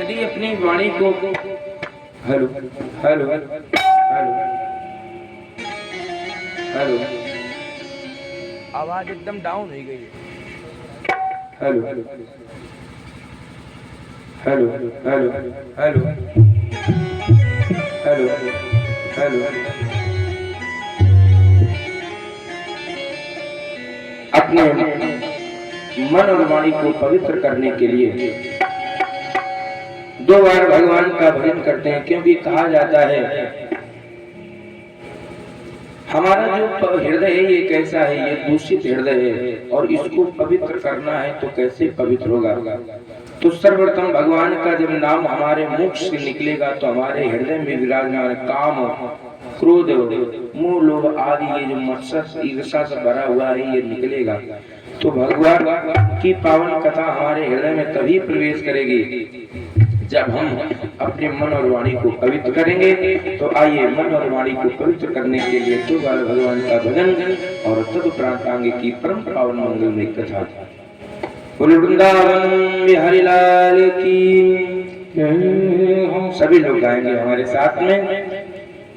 यदि अपनी वाणी को हेलो हेलो हेलो हेलो, आवाज एकदम डाउन हो गई है। Hello hello hello hello hello hello, अपने मन और वाणी को पवित्र करने के लिए 2 बार भगवान का भजन करते हैं, क्योंकि कहा जाता है हमारा जो हृदय है ये कैसा है, ये दूषित हृदय है और इसको पवित्र करना है तो कैसे पवित्र होगा। तो सर्वप्रथम भगवान का जब नाम हमारे मुख से निकलेगा तो हमारे हृदय में विराजमान काम, क्रोध, मोह, लोभ आदि ये जो मत्सर ईर्ष्या से भरा हुआ है ये निकलेगा। तो भगवान की पावन कथा हमारे हृदय में तभी प्रवेश करेगी जब हम अपने मन और वाणी को पवित्र करेंगे। तो आइए मन और वाणी को पवित्र करने के लिए 2 बार भगवान का भजन और तदुपरांत आगे की परम पावन मंगलमय कथा। बोले वृंदावन बिहारी लाल की। हम सभी लोग गाएंगे हमारे साथ में।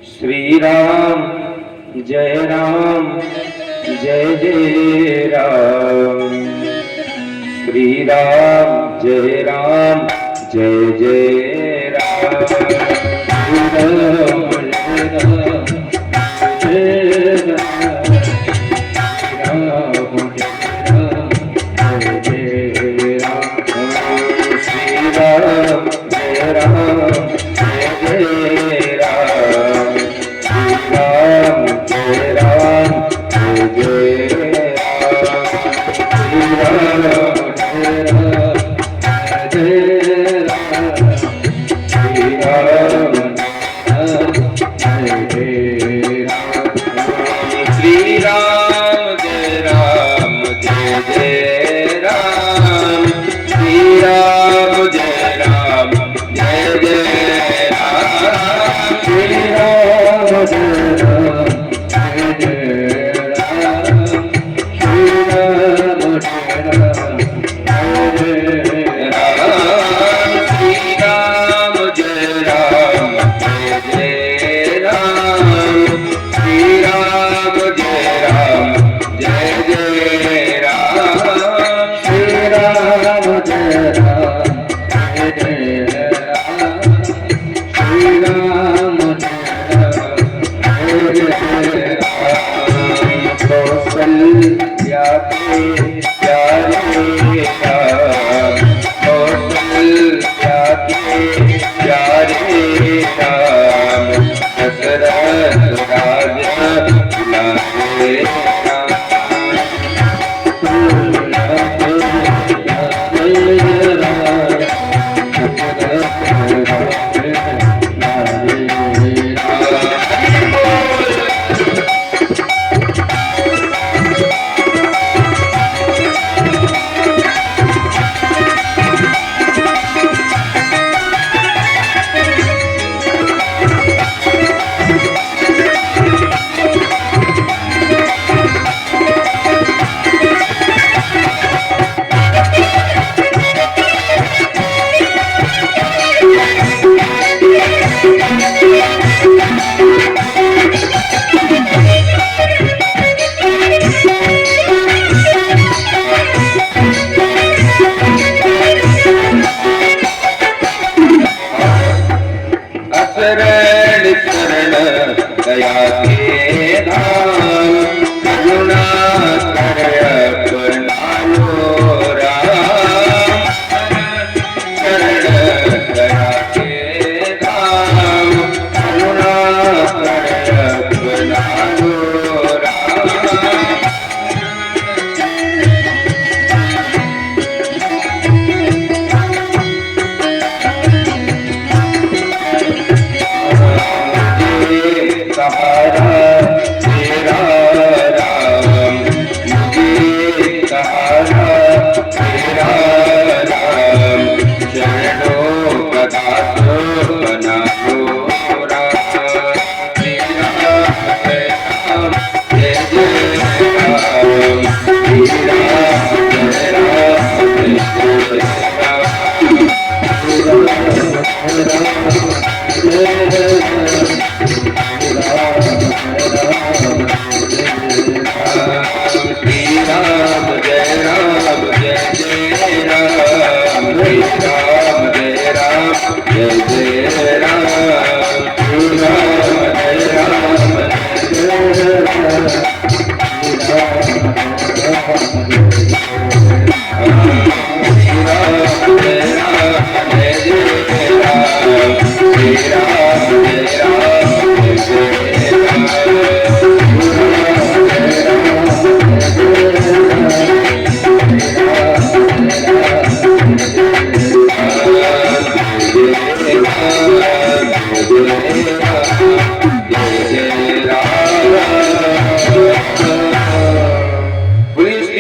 श्री राम जय राम जय जय राम, श्री राम जय राम जय जय राम, राम जय राम जय जय राम, श्री राम जय राम जय जय राम, श्री राम जय राम जय जय राम, श्री राम जय राम जय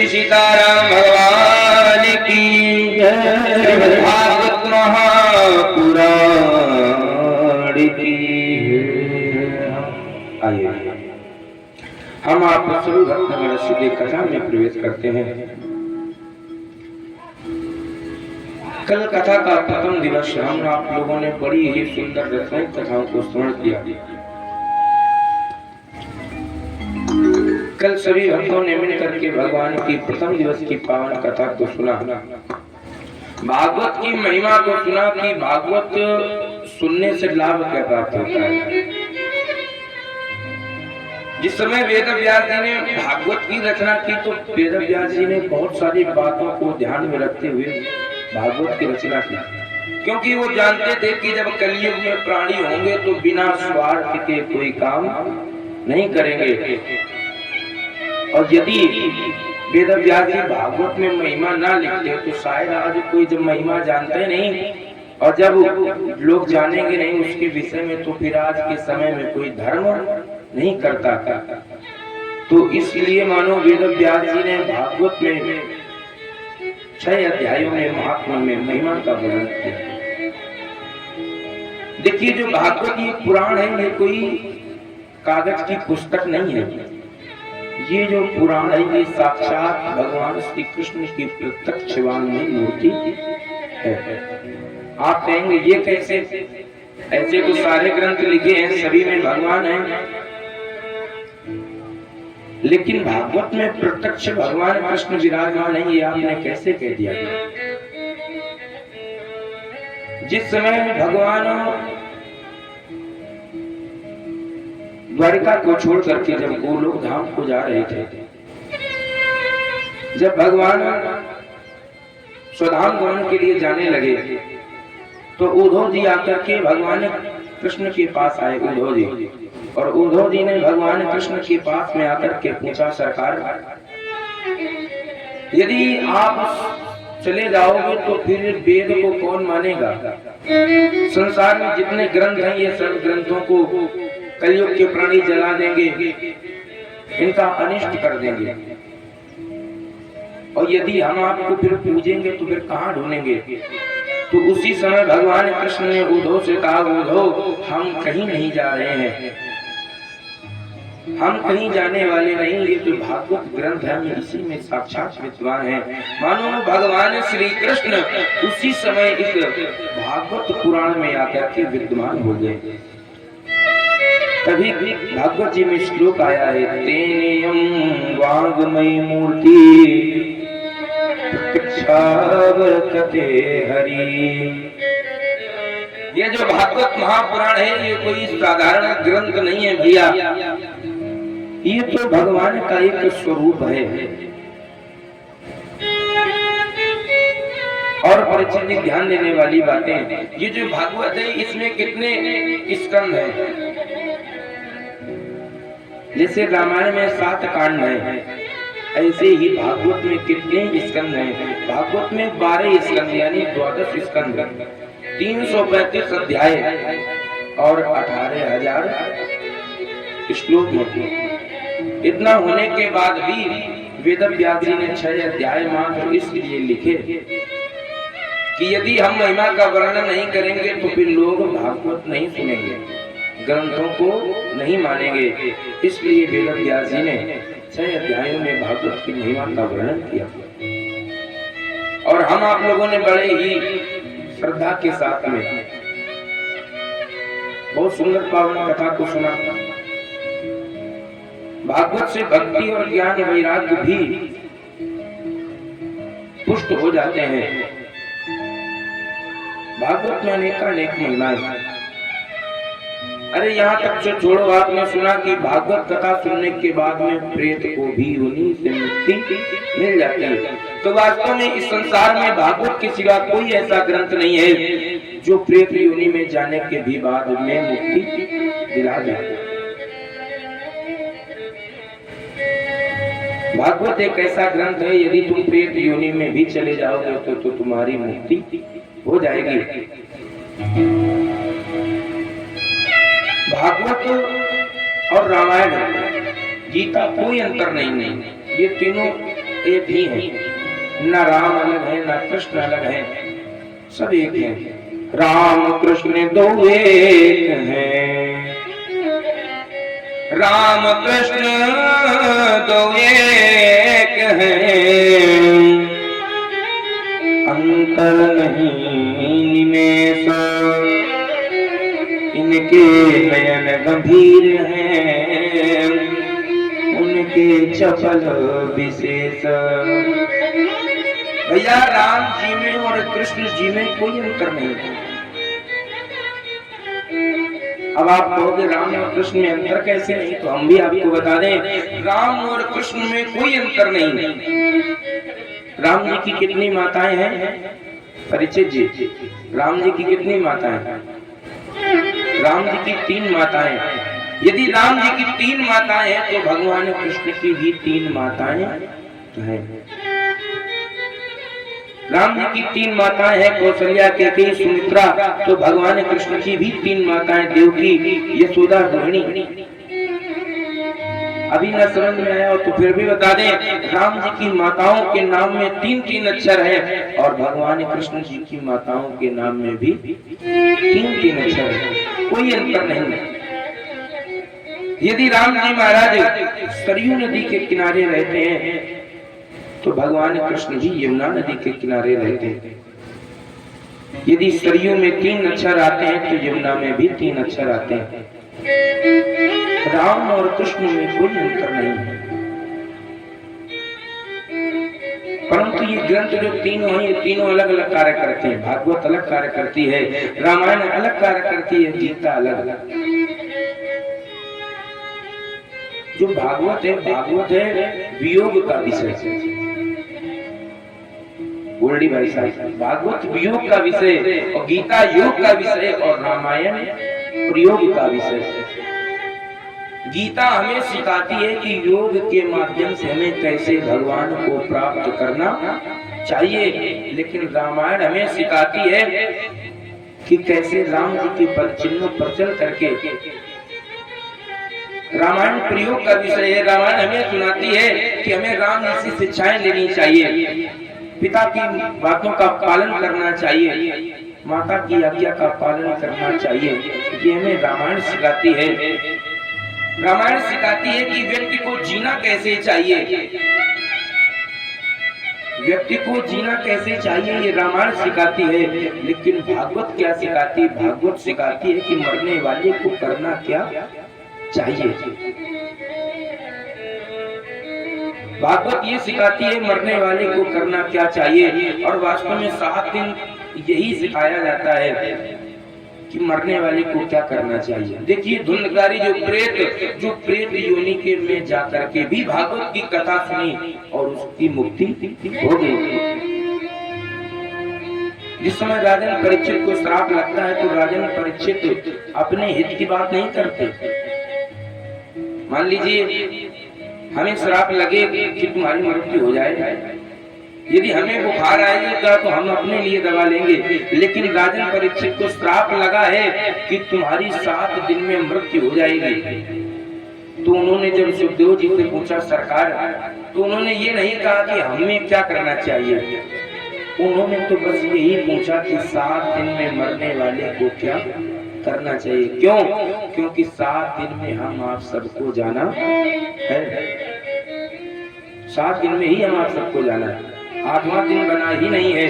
सीताराम भगवान की भागवत महापुराण की। आइए हम आप सभी भक्तगण सीधे कथा में प्रवेश करते हैं। कल कथा का प्रथम दिवस हम आप लोगों ने बड़ी ही सुंदर रसमयी कथाओं को स्मरण किया। कल सभी भक्तों ने मिलकर के भगवान की प्रथम दिवस की पावन कथा को सुना, भागवत की महिमा को सुना कि भागवत सुनने से लाभ क्या प्राप्त होता है। जिस समय वेद व्यास जी ने भागवत की रचना की तो वेद व्यास जी ने बहुत सारी बातों को ध्यान में रखते हुए भागवत की रचना की, क्योंकि वो जानते थे कि जब कलयुग में प्राणी होंगे तो बिना स्वार्थ के कोई काम नहीं करेंगे। और यदि वेद व्यास जी भागवत में महिमा ना लिखते तो शायद आज कोई जब महिमा जानते नहीं और जब लोग जानेंगे नहीं उसके विषय में तो फिर आज के समय में कोई धर्म नहीं करता था। तो इसलिए मानो वेद व्यास जी ने भागवत में 6 अध्यायों में महात्मा में महिमा का वर्णन किया। देखिए जो भागवत ये पुराण है ये कोई कागज की पुस्तक नहीं है, ये जो पुराण है ये साक्षात भगवान श्री कृष्ण की प्रत्यक्ष वांग्मयी मूर्ति है। आप कहेंगे ये कैसे, ऐसे तो सारे ग्रंथ लिखे हैं सभी में भगवान है, लेकिन भागवत में प्रत्यक्ष भगवान कृष्ण विराजमान है ये आपने कैसे कह दिया। जिस समय भगवान द्वारिका को छोड़ करके जब गोलोक धाम को जा रहे थे, जब भगवान स्वधाम गमन के लिए जाने लगे तो उद्धव जी आकर के भगवान कृष्ण के पास आए। उद्धव जी और उद्धव जी ने भगवान कृष्ण के पास में आकर के पूछा, सरकार यदि आप चले जाओगे तो फिर वेद को कौन मानेगा। संसार में जितने ग्रंथ हैं ये सब ग्रंथों को कलयुग के प्राणी जला देंगे, इनका अनिष्ट कर देंगे, और यदि हम आपको फिर पूजेंगे तो फिर कहाँ ढूंढेंगे। तो उसी समय भगवान कृष्ण ने उद्धव से कहा, उद्धव हम कहीं नहीं जा रहे हैं, हम कहीं जाने वाले नहीं, ये जो भागवत ग्रंथ है इसी में साक्षात विद्वान है। मानो भगवान श्री कृष्ण उसी समय इस भागवत पुराण में आकर के विद्वान हो गए। तभी भागवत जी में श्लोक आया है, तेनेयम वाग्मयी मूर्ति प्रत्यक्षावर्तते हरि। ये जो भागवत महापुराण है ये कोई साधारण ग्रंथ नहीं है भैया, ये तो भगवान का एक स्वरूप है। और परिचित ध्यान देने वाली बातें, ये जो भागवत है इसमें कितने स्कंद हैं। जैसे रामायण में 7 कांड हैं, ऐसे ही भागवत में कितने स्कंद हैं। भागवत में 12 स्कंद यानी 12 स्कंद, 335 अध्याय और 18,000 श्लोक हैं। इतना होने के बाद भी वेद व्यास जी ने 6 अध्याय मात्र इसलिए लिखे कि यदि हम महिमा का वर्णन नहीं करेंगे तो फिर लोग भागवत नहीं सुनेंगे, ग्रंथों को नहीं मानेंगे। इसलिए वेद व्यास जी ने 6 अध्यायों में भागवत की महिमा का वर्णन किया। और हम आप लोगों ने बड़े ही श्रद्धा के साथ में बहुत सुंदर पावन कथा को सुना। भागवत से भक्ति और ज्ञान वैराग्य भी पुष्ट हो जाते हैं। भागवत में अनेक महिमाएं। अरे यहाँ तक जो छोड़ो, आपने सुना कि भागवत कथा सुनने के बाद में प्रेत को भी उन्हीं से मुक्ति मिल जाती है। तो वास्तव में इस संसार में भागवत के सिवा कोई ऐसा ग्रंथ नहीं है जो प्रेत योनि में जाने के भी बाद में मुक्ति दिला दे। भागवत एक ऐसा ग्रंथ है, यदि तुम प्रेत योनि में भी चले जाओगे तो तुम्हारी मुक्ति हो जाएगी। भागवत और रामायण, गीता कोई अंतर नहीं, ये तीनों एक ही हैं। न राम अलग है, न कृष्ण अलग है, सब एक हैं। राम कृष्ण दो एक हैं, राम कृष्ण दो एक हैं, अंतर नहीं निमेष, इनके नयन गंभीर हैं, उनके चपल विशेष। भैया राम जी में और कृष्ण जी में कोई अंतर नहीं है। अब आप कहोगे राम और कृष्ण में अंतर कैसे नहीं, तो हम भी आपको बता दें, राम और कृष्ण में कोई अंतर नहीं। राम जी की कितनी माताएं हैं? परिचित जी, राम जी की कितनी माताएं हैं? राम जी की 3 माताएं। यदि राम जी की 3 माताएं हैं तो भगवान कृष्ण की भी 3 माताएं हैं। राम जी की 3 माताएं हैं, कौशल्या, कैकेयी, सुमित्रा। तो भगवान कृष्ण की भी 3 माताएं, देवकी, यशोदा, रोहिणी। अभी न समझ में आया तो फिर भी बता दें, राम जी की माताओं के नाम में 3 अक्षर है और भगवान कृष्ण जी की माताओं के नाम में भी 3 अक्षर है, कोई अंतर नहीं। यदि राम जी महाराज सरयू नदी के किनारे रहते हैं तो भगवान कृष्ण जी यमुना नदी के किनारे रहते हैं। यदि सरयू में 3 अक्षर आते हैं तो यमुना में भी 3 अक्षर आते हैं। राम और कृष्ण में कोई अंतर नहीं है। परंतु ये ग्रंथ जो तीनों हैं, ये तीनों अलग अलग कार्य करते हैं। भागवत अलग कार्य करती है, रामायण अलग कार्य करती है, गीता अलग। जो भागवत है वियोग का विषय। गोल्डी भाई साहब, भागवत वियोग का विषय और गीता योग का विषय और रामायण प्रयोग का विषय। गीता हमें सिखाती है कि योग के माध्यम से हमें कैसे भगवान को प्राप्त करना चाहिए, लेकिन रामायण हमें सिखाती है कि कैसे राम जी के पद चिन्हों पर चल करके। रामायण प्रयोग का विषय है। रामायण हमें सुनाती है कि हमें राम जी से शिक्षाएं लेनी चाहिए, पिता की बातों का पालन करना चाहिए, माता की आज्ञा का पालन करना चाहिए। ये हमें रामायण सिखाती है। रामायण सिखाती है कि व्यक्ति को जीना कैसे चाहिए, व्यक्ति को जीना कैसे चाहिए, ये रामायण सिखाती है। लेकिन भागवत क्या सिखाती है? भागवत सिखाती है कि मरने वाले को करना क्या चाहिए। भागवत ये सिखाती है मरने वाले को करना क्या चाहिए। और वास्तव में 7 दिन यही सिखाया जाता है कि मरने वाले को क्या करना चाहिए। देखिए धुंधकारी जो प्रेत योनि के में जाकर के भी भागवत की कथा सुनी और उसकी मुक्ति हो गई। जिस समय राजन परीक्षित को श्राप लगता है तो राजन परीक्षित अपने हित की बात नहीं करते। मान लीजिए हमें श्राप लगे कि तुम्हारी मृत्यु हो जाए, यदि हमें बुखार आएगा तो हम अपने लिए दवा लेंगे, लेकिन राजन परीक्षित को श्राप लगा है कि तुम्हारी 7 दिन में मृत्यु हो जाएगी। तो उन्होंने जब सुखदेव जी से पूछा सरकार, तो उन्होंने ये नहीं कहा कि हमें क्या करना चाहिए, उन्होंने तो बस यही पूछा कि 7 दिन में मरने वाले को क्या करना चाहिए। क्यों? क्योंकि 7 दिन में हम आप सबको जाना है। 7 दिन में ही हम आप सबको जाना है, 8वां दिन बना ही नहीं है।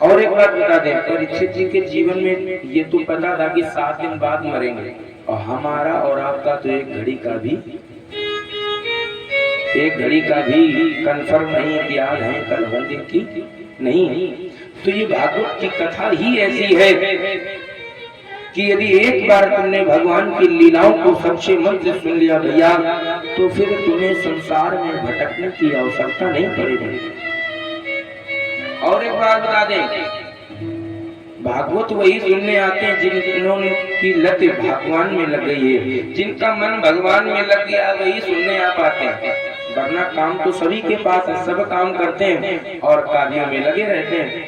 और एक बात बता दें, परीक्षित जी के जीवन में ये तो पता था कि 7 दिन बाद मरेंगे, और हमारा और आपका तो एक घड़ी का भी कंफर्म नहीं कि आज हम कल होंगे कि नहीं। तो ये भागवत की कथा ही ऐसी है कि यदि एक बार तुमने भगवान की लीलाओं को सच्चे मन से सुन लिया भैया, तो फिर तुम्हें संसार में भटकने की आवश्यकता नहीं पड़ेगी। और एक बात बता दें, भागवत वही सुनने आते हैं जिन्होंने की लत भगवान में लग गई है, जिनका मन भगवान में लग गया वही सुनने आ पाते हैं, वरना काम तो सभी के पास है, सब काम करते हैं और कार्यों में लगे रहते हैं,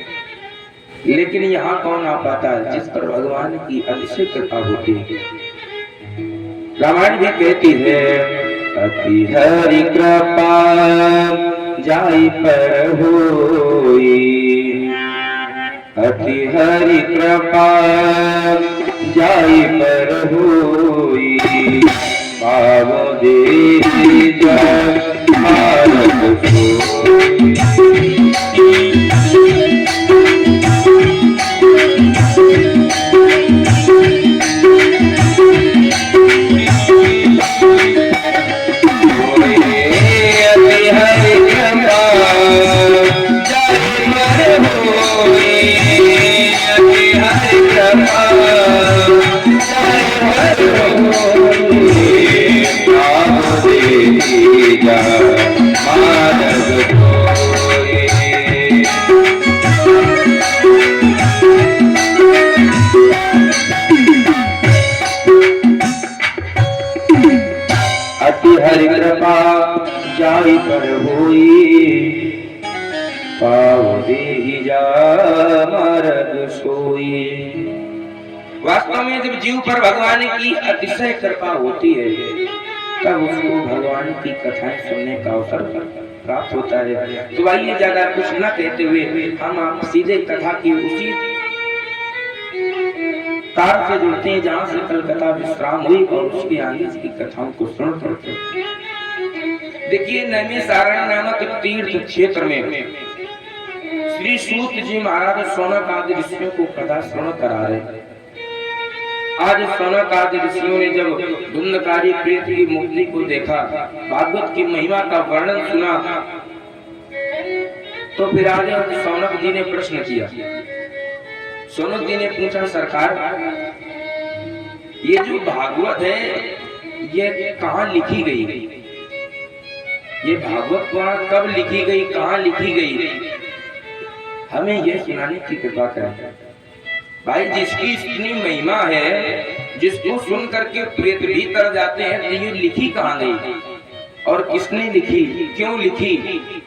लेकिन यहाँ कौन आ पाता है? जिस पर भगवान की अतिशय कृपा होती है। रामायण भी कहती है, अति हरि कृपा जाई पर होई, अति हरि कृपा जाई पर होई, पावो देहि जग भारत सोई। हरि कृपा जाई पर होई, पावो देहि जा मार्ग सोई। वास्तव में जब जीव पर भगवान की अतिशय कृपा होती है, तब उसको भगवान की कथाएं सुनने का अवसर प्राप्त होता है। तो आइए ज्यादा कुछ न कहते हुए हम आप सीधे कथा की उसी तार से जुड़ते हैं जहाँ से कलकत्ता विश्राम हुई, और उसके आगे की कथाओं को सुनते हैं। देखिए, नैमिषारण्य नामक तीर्थ क्षेत्र में श्री सूत जी महाराज शौनक आदि ऋषियों को कथा श्रवण करा रहे। आज शौनक आदि ऋषियों ने जब धुंधकारी प्रेत की मुक्ति को देखा, भागवत की महिमा का वर्णन सुना, तो फिर आज शौनक जी ने प्रश्न किया। शौनक जी ने पूछा, सरकार ये जो भागवत है ये कहाँ लिखी गई? ये भागवत पुराण कब लिखी गई, कहाँ लिखी गई? हमें यह सुनाने की कृपा करें। भाई, जिसकी इतनी महिमा है, जिसको सुन करके प्रेत भी तर जाते हैं, तो ये लिखी कहाँ गई और किसने लिखी, क्यों लिखी?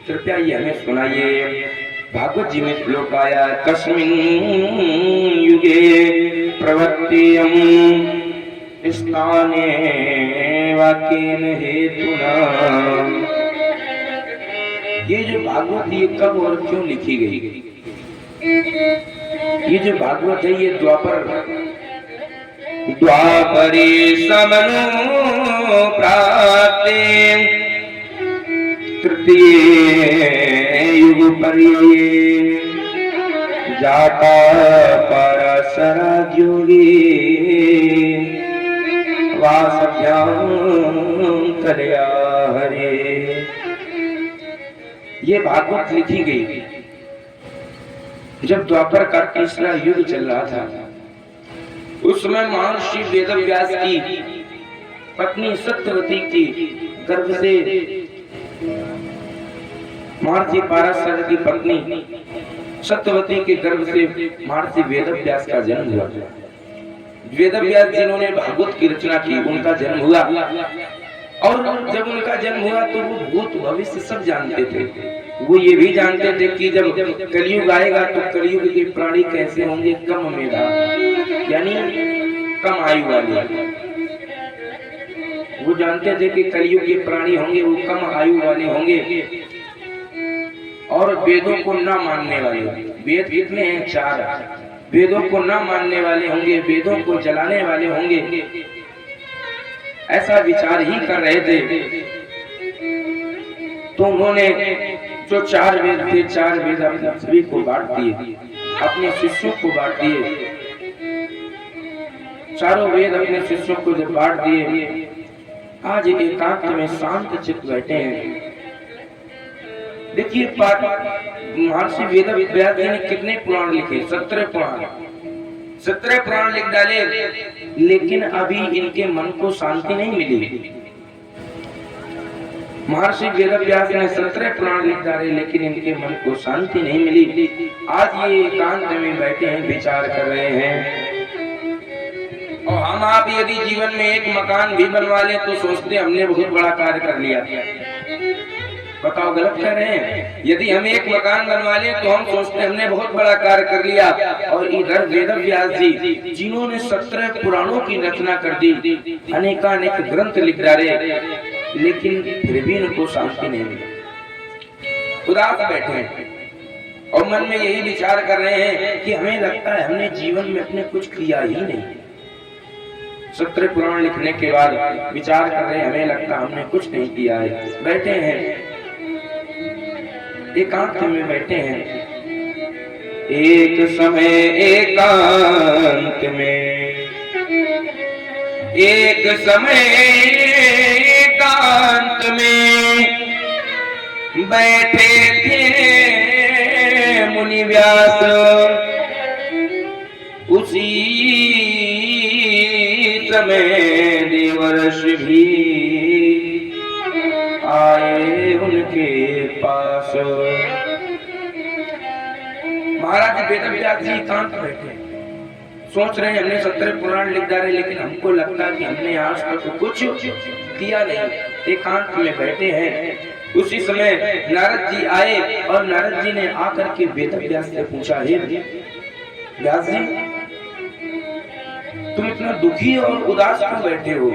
कृपया ये हमें सुनाइए। भागवत जी में श्लोक आया, कस्मिन् युगे प्रवर्त्ययम् स्थाने वाक्येन हेतुना। ये जो भागवत ये कब और क्यों लिखी गई? ये जो भागवत है ये द्वापरे समनो प्राप्ते तृतीये युग पर्ये जाता पराशरा योगी वासभ्याम कलया हरे। ये भागवत लिखी गई जब द्वापर का तीसरा युग चल रहा था। उस समय महर्षि वेदव्यास की पत्नी सत्यवती की गर्भ से महर्षि पराशर की पत्नी सत्यवती के गर्भ से महर्षि वेदव्यास का जन्म हुआ। वेदव्यास जिन्होंने भागवत की रचना की, उनका जन्म हुआ। और जब उनका जन्म हुआ तो वो भूत भविष्य सब जानते थे। वो ये भी जानते थे कि जब कलयुग आएगा तो कलयुग के प्राणी कैसे होंगे, कम मेधा, यानी कम आयु वाले। वो जानते थे कि कलयुग के प्राणी होंगे वो कम आयु वाले होंगे और वेदों को न मानने वाले। वेद कितने हैं? 4। वेदों को न मानने वाले होंगे, वेदों को जलाने वाले होंगे, ऐसा विचार ही कर रहे थे। तो उन्होंने जो 4 वेद थे, 4 वेद अपने सभी को बांट दिए। अपने शिष्यों को बांट दिए, चारों वेद अपने शिष्यों को जब बांट दिए, आज एकांत में शांत चित्त बैठे हैं। देखिए महर्षि वेदव्यास जी ने कितने पुराण लिखे, 17 पुराण, 17 पुराण लिख डाले, लेकिन अभी इनके मन को शांति नहीं मिली। महर्षि वेदव्यास ने 17 पुराण लिख डाले, लेकिन इनके मन को शांति नहीं मिली। आज ये एकांत में बैठे हैं, विचार कर रहे हैं। और हम आप यदि जीवन में एक मकान भी बनवा ले तो सोचते हमने बहुत बड़ा कार्य कर लिया। बताओ गलत कर रहे हैं? यदि हम एक मकान बनवा ले तो हम सोचते हमने बहुत बड़ा कार्य कर लिया। और इधर वेदव्यास जी जिन्होंने 17 पुराणों की रचना कर दी, अनेकानेक ग्रंथ लिख डाले, लेकिन फिर भी इनको शांति नहीं मिली, उदास बैठे हैं और मन में यही विचार कर रहे हैं कि हमें लगता है हमने जीवन में अपने कुछ किया ही नहीं। 17 पुराण लिखने के बाद विचार कर रहे हैं, हमें लगता हमने कुछ नहीं किया है। बैठे हैं, एकांत में बैठे हैं। एक समय एकांत में, एक समय एकांत में बैठे थे मुनि व्यास, उसी समय देवर्षि भी आए उनके पास। महाराज वेदव्यास जी एकांत बैठे, सोच रहे हैं हमने 17 पुराण लिख डाले, लेकिन हमको लगता है कि हमने आज तक कुछ किया नहीं। एकांत में बैठे हैं, उसी समय नारद जी आए और नारद जी ने आकर के वेदव्यास से पूछा, हे व्यास जी तुम इतना दुखी और उदास क्यों बैठे हो?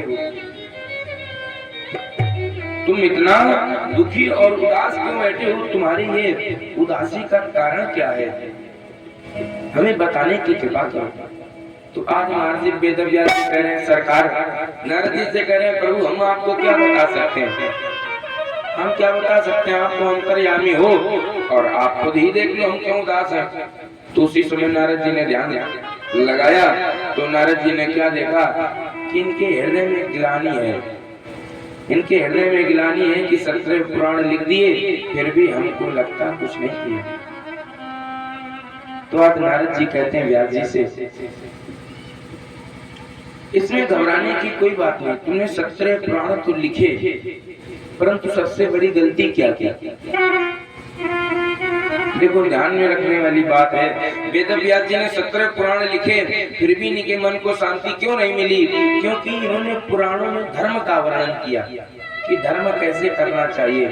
तुम इतना दुखी और उदास क्यों बैठे हो? तुम्हारी ये उदासी का कारण क्या है? हमें बताने की कृपा करो। तो आज महर्षि वेदव्यास जी कह रहे हैं, सरकार नारद जी से कह रहे हैं, प्रभु हम आपको क्या बता सकते हैं? हम क्या बता सकते हैं? आप तो अंतर्यामी हो और आप खुद ही देख लो हम क्यों उदास हैं। तो उसी समय नारद जी ने ध्यान लगाया तो नारद जी ने क्या देखा कि इनके हृदय में गिलानी है। इनके हृदय में गिलानी है कि 17 पुराण लिख दिए फिर भी हमको लगता कुछ नहीं किया। तो आज नारद जी कहते हैं व्यास जी से, इसमें घबराने की कोई बात नहीं, तुमने 17 पुराण तो लिखे, परंतु सबसे बड़ी गलती क्या की? देखो ध्यान में रखने वाली बात है, वेदव्यास जी ने 17 पुराण लिखे, फिर भी इनके मन को शांति क्यों नहीं मिली? क्योंकि इन्होंने पुराणों में धर्म का वर्णन किया कि धर्म कैसे करना चाहिए,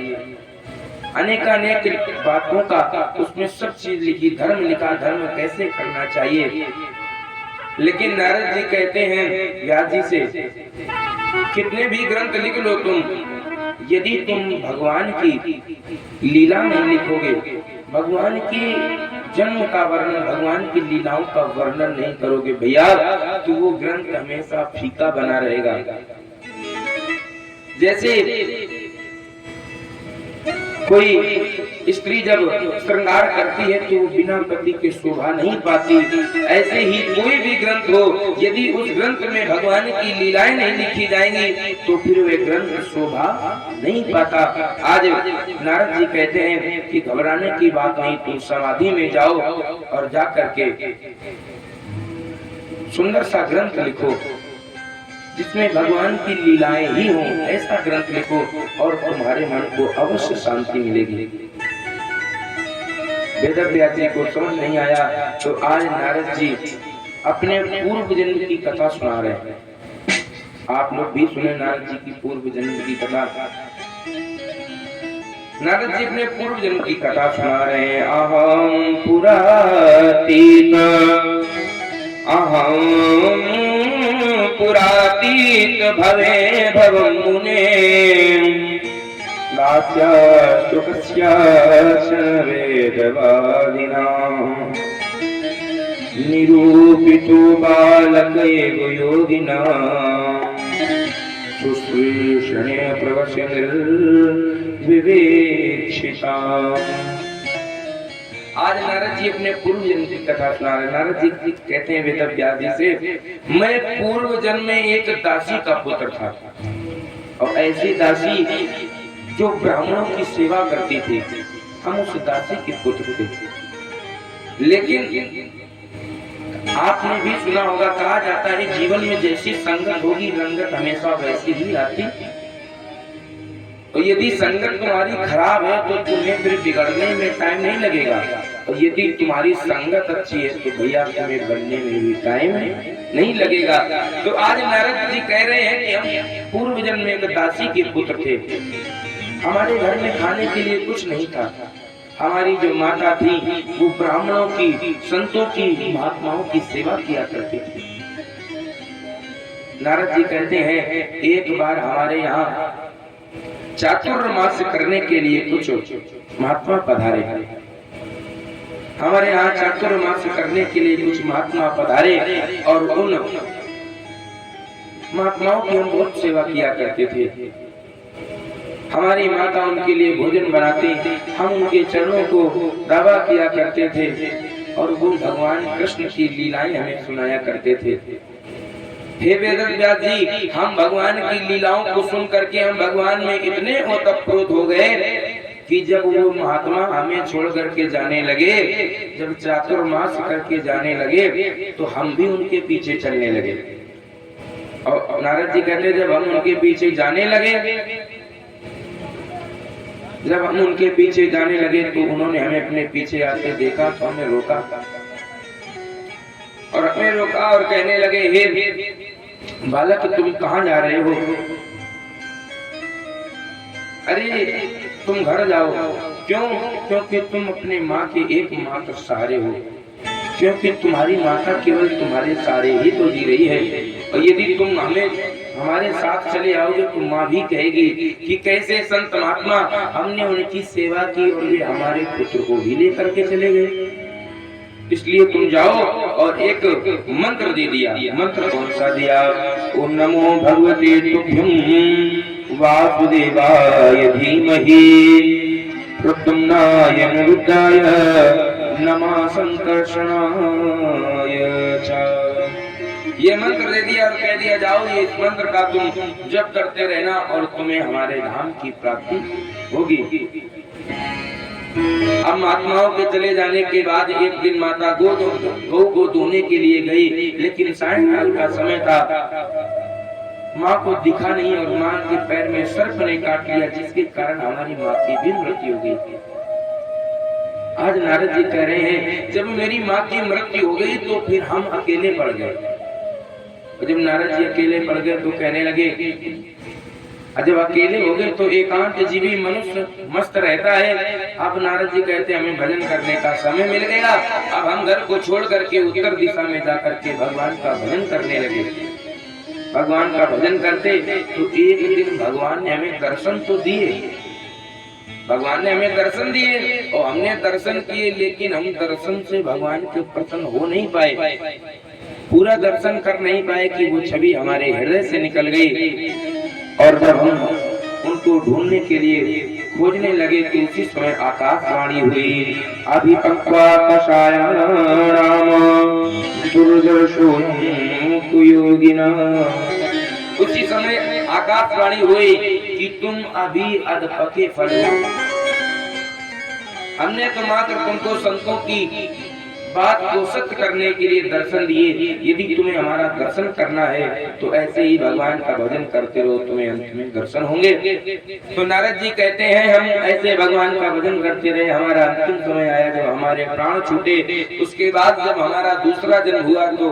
अनेकानेक बातों का उसमें सब चीज लिखी, धर्म लिखा, धर्म कैसे करना चाहिए। लेकिन नारद जी कहते हैं व्यास जी से, कितने भी ग्रंथ लिख लो तुम, यदि तुम भगवान की लीला नहीं लिखोगे, भगवान की जन्म का वर्णन, भगवान की लीलाओं का वर्णन नहीं करोगे भैया, तो वो ग्रंथ हमेशा फीका बना रहेगा। जैसे कोई स्त्री जब श्रृंगार करती है तो बिना पति के शोभा नहीं पाती, ऐसे ही कोई भी ग्रंथ हो, यदि उस ग्रंथ में भगवान की लीलाएं नहीं लिखी जाएंगी तो फिर वे ग्रंथ शोभा नहीं पाता। आज नारद जी कहते हैं कि घबराने की बात नहीं, तुम समाधि में जाओ और जा करके सुंदर सा ग्रंथ लिखो जिसमें भगवान की लीलाएं ही हो, ऐसा ग्रंथ लिखो और तुम्हारे मन को अवश्य शांति मिलेगी। वेदव्यास जी को समझ नहीं आया तो आज नारद जी अपने पूर्व जन्म की कथा सुना रहे हैं। आप लोग भी सुने नारद जी की पूर्व जन्म की कथा। नारद जी अपने पूर्व जन्म की कथा सुना रहे हैं। अहम पुरातीत, अहम पुरातीत भवे भवं मुने, दास्य सुखस्य वेदवादिना, निरूपितो बालकैव योगिना, सुश्रीषणे प्रवस्य निर्विवेक्षिता। आज नारद जी अपने पूर्व जन्म की कथा सुना रहे। नारद जी कहते हैं वेद व्यास जी से, मैं पूर्व जन्म में एक दासी का पुत्र था, और ऐसी दासी जो ब्राह्मणों की सेवा करती थी, हम उस दासी के पुत्र थे। लेकिन आपने भी सुना होगा, कहा जाता है जीवन में जैसी संगत होगी रंगत हमेशा वैसी ही आती। और यदि संगत तुम्हारी खराब है तो तुम्हें फिर बिगड़ने में टाइम नहीं लगेगा, और यदि तुम्हारी संगत अच्छी है तो भैया तुम्हें बनने में भी टाइम नहीं लगेगा। तो आज नारद जी कह रहे हैं कि हम पूर्व जन्म में एक दासी के पुत्र थे। हमारे घर में खाने के लिए कुछ नहीं था। हमारी जो माता थी वो ब्राह्मणों की, संतों की, महात्माओं की सेवा किया करती थी। नारद जी कहते हैं एक बार हमारे यहाँ चातुर्मास करने के लिए कुछ महात्मा पधारे। हमारे यहाँ चातुर्मास करने के लिए कुछ महात्मा पधारे, और उन महात्माओं की हम बहुत सेवा किया करते थे। हमारी माता उनके लिए भोजन बनाती, हम उनके चरणों को दावा किया करते थे, और वो भगवान कृष्ण की लीलाएं हमें सुनाया करते थे। हे वेदव्यास जी, हम भगवान की लीलाओं को सुन करके हम भगवान में इतने ओतप्रोत हो गए कि जब वो महात्मा हमें छोड़ करके जाने लगे, जब चातुर्मास करके जाने लगे, तो हम भी उनके पीछे चलने लगे। और नारद जी कहते जब हम उनके पीछे जाने लगे तो उन्होंने हमें अपने पीछे आते देखा, तो हमें रोका, और हमें रोका और कहने लगे, हे बालक तुम कहाँ जा रहे हो? अरे तुम घर जाओ। क्यों? क्योंकि तुम अपने माँ के एकमात्र सहारे हो, क्योंकि तुम्हारी माता केवल तुम्हारे सहारे ही तो जी रही है। और यदि तुम हमारे साथ चले आओगे तो माँ भी कहेगी कि कैसे संत महात्मा, हमने उनकी सेवा की और वे हमारे पुत्र को भी लेकर के चले गए। इसलिए तुम जाओ। और एक मंत्र दे दिया। मंत्र कौन सा दिया? ओम नमो भगवते तुभ्यं वासुदेवाय धीमहि प्रद्युम्नाय निरुद्धाय नमः संकर्षणाय च। ये मंत्र दे दिया और कह दिया जाओ ये इस मंत्र का तुम जप करते रहना और तुम्हें हमारे धाम की प्राप्ति होगी। अब महात्माओं के चले जाने के बाद एक दिन माता गौ को धोने के लिए गई, लेकिन सायंकाल का समय था, माँ को दिखा नहीं और माँ के पैर में सर्प ने काट लिया, जिसके कारण हमारी माँ की भी मृत्यु हो गई। आज नारद जी कह रहे हैं जब मेरी माँ की मृत्यु हो गई तो फिर हम अकेले पड़ गए। जब नारद जी अकेले पड़ गए तो कहने लगे, जब अकेले हो गए तो एकांत जीवी मनुष्य मस्त रहता है। अब नारद जी कहते हमें भजन करने का समय मिल गया, अब हम घर को छोड़ करके उत्तर दिशा में जाकर के भगवान का भजन करने लगे। भगवान का भजन करते तो एक दिन भगवान ने हमें दर्शन तो दिए, भगवान ने हमें दर्शन दिए और हमने दर्शन किए, लेकिन हम दर्शन से भगवान के प्रसन्न हो नहीं पाए, पूरा दर्शन कर नहीं पाए कि वो छवि हमारे हृदय से निकल गई। और जब हम उनको ढूंढने के लिए खोजने लगे तो उसी समय आकाशवाणी हुई, अभिपक्वा कषायाणाम दुर्दर्शो कुयोगिना। उसी समय आकाशवाणी हुई कि तुम अभी अधपके फल हो। हमने तो मात्र तुमको संतों की बात को सत्य करने के लिए दर्शन दिए, यदि तुम्हें हमारा दर्शन करना है तो ऐसे ही भगवान का भजन करते रहो, तुम्हें अंत में दर्शन होंगे। तो नारद जी कहते हैं हम ऐसे भगवान का भजन करते रहे, हमारा अंतिम समय आया जब हमारे प्राण छूटे। उसके बाद जब हमारा दूसरा जन्म हुआ तो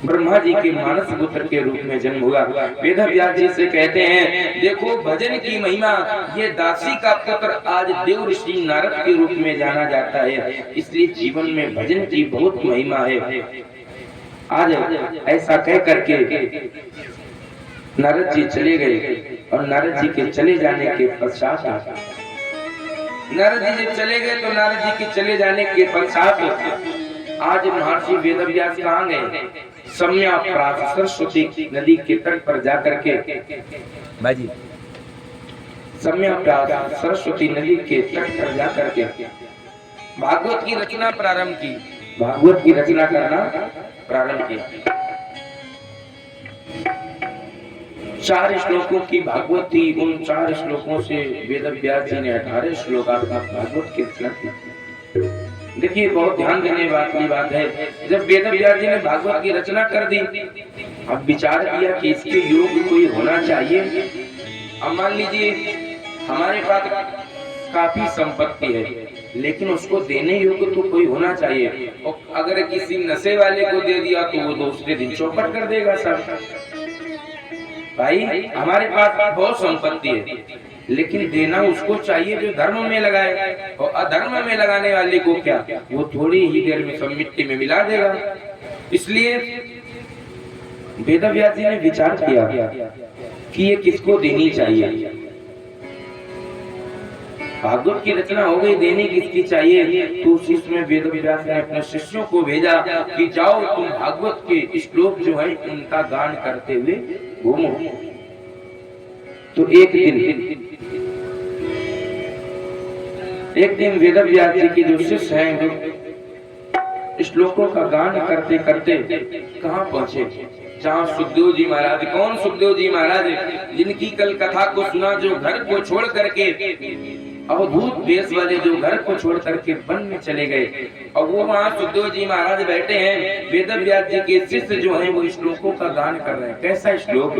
ब्रह्मा जी के मानस पुत्र के रूप में जन्म हुआ। वेद व्यास जी से कहते हैं देखो भजन की महिमा, ये दासी का पुत्र आज देव ऋषि नारद के रूप में जाना जाता है, इसलिए जीवन में भजन की बहुत महिमा है। आज ऐसा कह करके नारद जी चले गए, और नारद जी के चले जाने के पश्चात नारद जी जब चले गए तो नारद जी के चले जाने के पश्चात आज महर्षि वेदव्यास कहाँ गए? सम्याप्रास सरस्वती नदी के तट पर जाकर के बाजी सम्याप्रास सरस्वती नदी के तट पर जाकर के भागवत की रचना प्रारंभ की, भागवत की रचना करना प्रारंभ किया। 4 श्लोकों की भागवत थी। उन 4 श्लोकों से वेद व्यास जी ने 18 श्लोकात्मक भागवत की रचना की। देखिए बहुत ध्यान देने वाली बात है, जब वेद व्यास जी ने भागवत की रचना कर दी, अब विचार किया कि इसके योग कोई होना चाहिए। अब मान लीजिए हमारे पास काफी संपत्ति है, लेकिन उसको देने योग्य तो कोई होना चाहिए। और अगर किसी नशे वाले को दे दिया तो वो दूसरे दिन चौपट कर देगा सब। भाई हमारे पास बहुत संपत्ति है, लेकिन देना उसको चाहिए जो धर्म में लगाए, और अधर्म में लगाने वाले को क्या, वो थोड़ी ही देर में सब मिट्टी में मिला देगा। इसलिए वेद व्यास जी ने विचार किया कि ये किसको देनी चाहिए। भागवत की रचना हो गई, देनी किसकी चाहिए, तो उसी समय वेद व्यास ने अपने शिष्यों को भेजा कि जाओ तुम भागवत के श्लोक जो है उनका गान करते हुए घूमो। तो एक दिन वेद व्यास जी के जो शिष्य हैं श्लोकों का गान करते करते कहाँ पहुंचे, जहाँ सुखदेव जी महाराज। कौन सुखदेव जी महाराज, जिनकी कल कथा को सुना, जो घर को छोड़ करके, अवधूत वेश वाले जो घर को छोड़ करके वन में चले गए, और वो वहाँ सुखदेव जी महाराज बैठे हैं। वेद व्यास जी के शिष्य जो हैं वो श्लोकों का गान कर रहे हैं। कैसा श्लोक,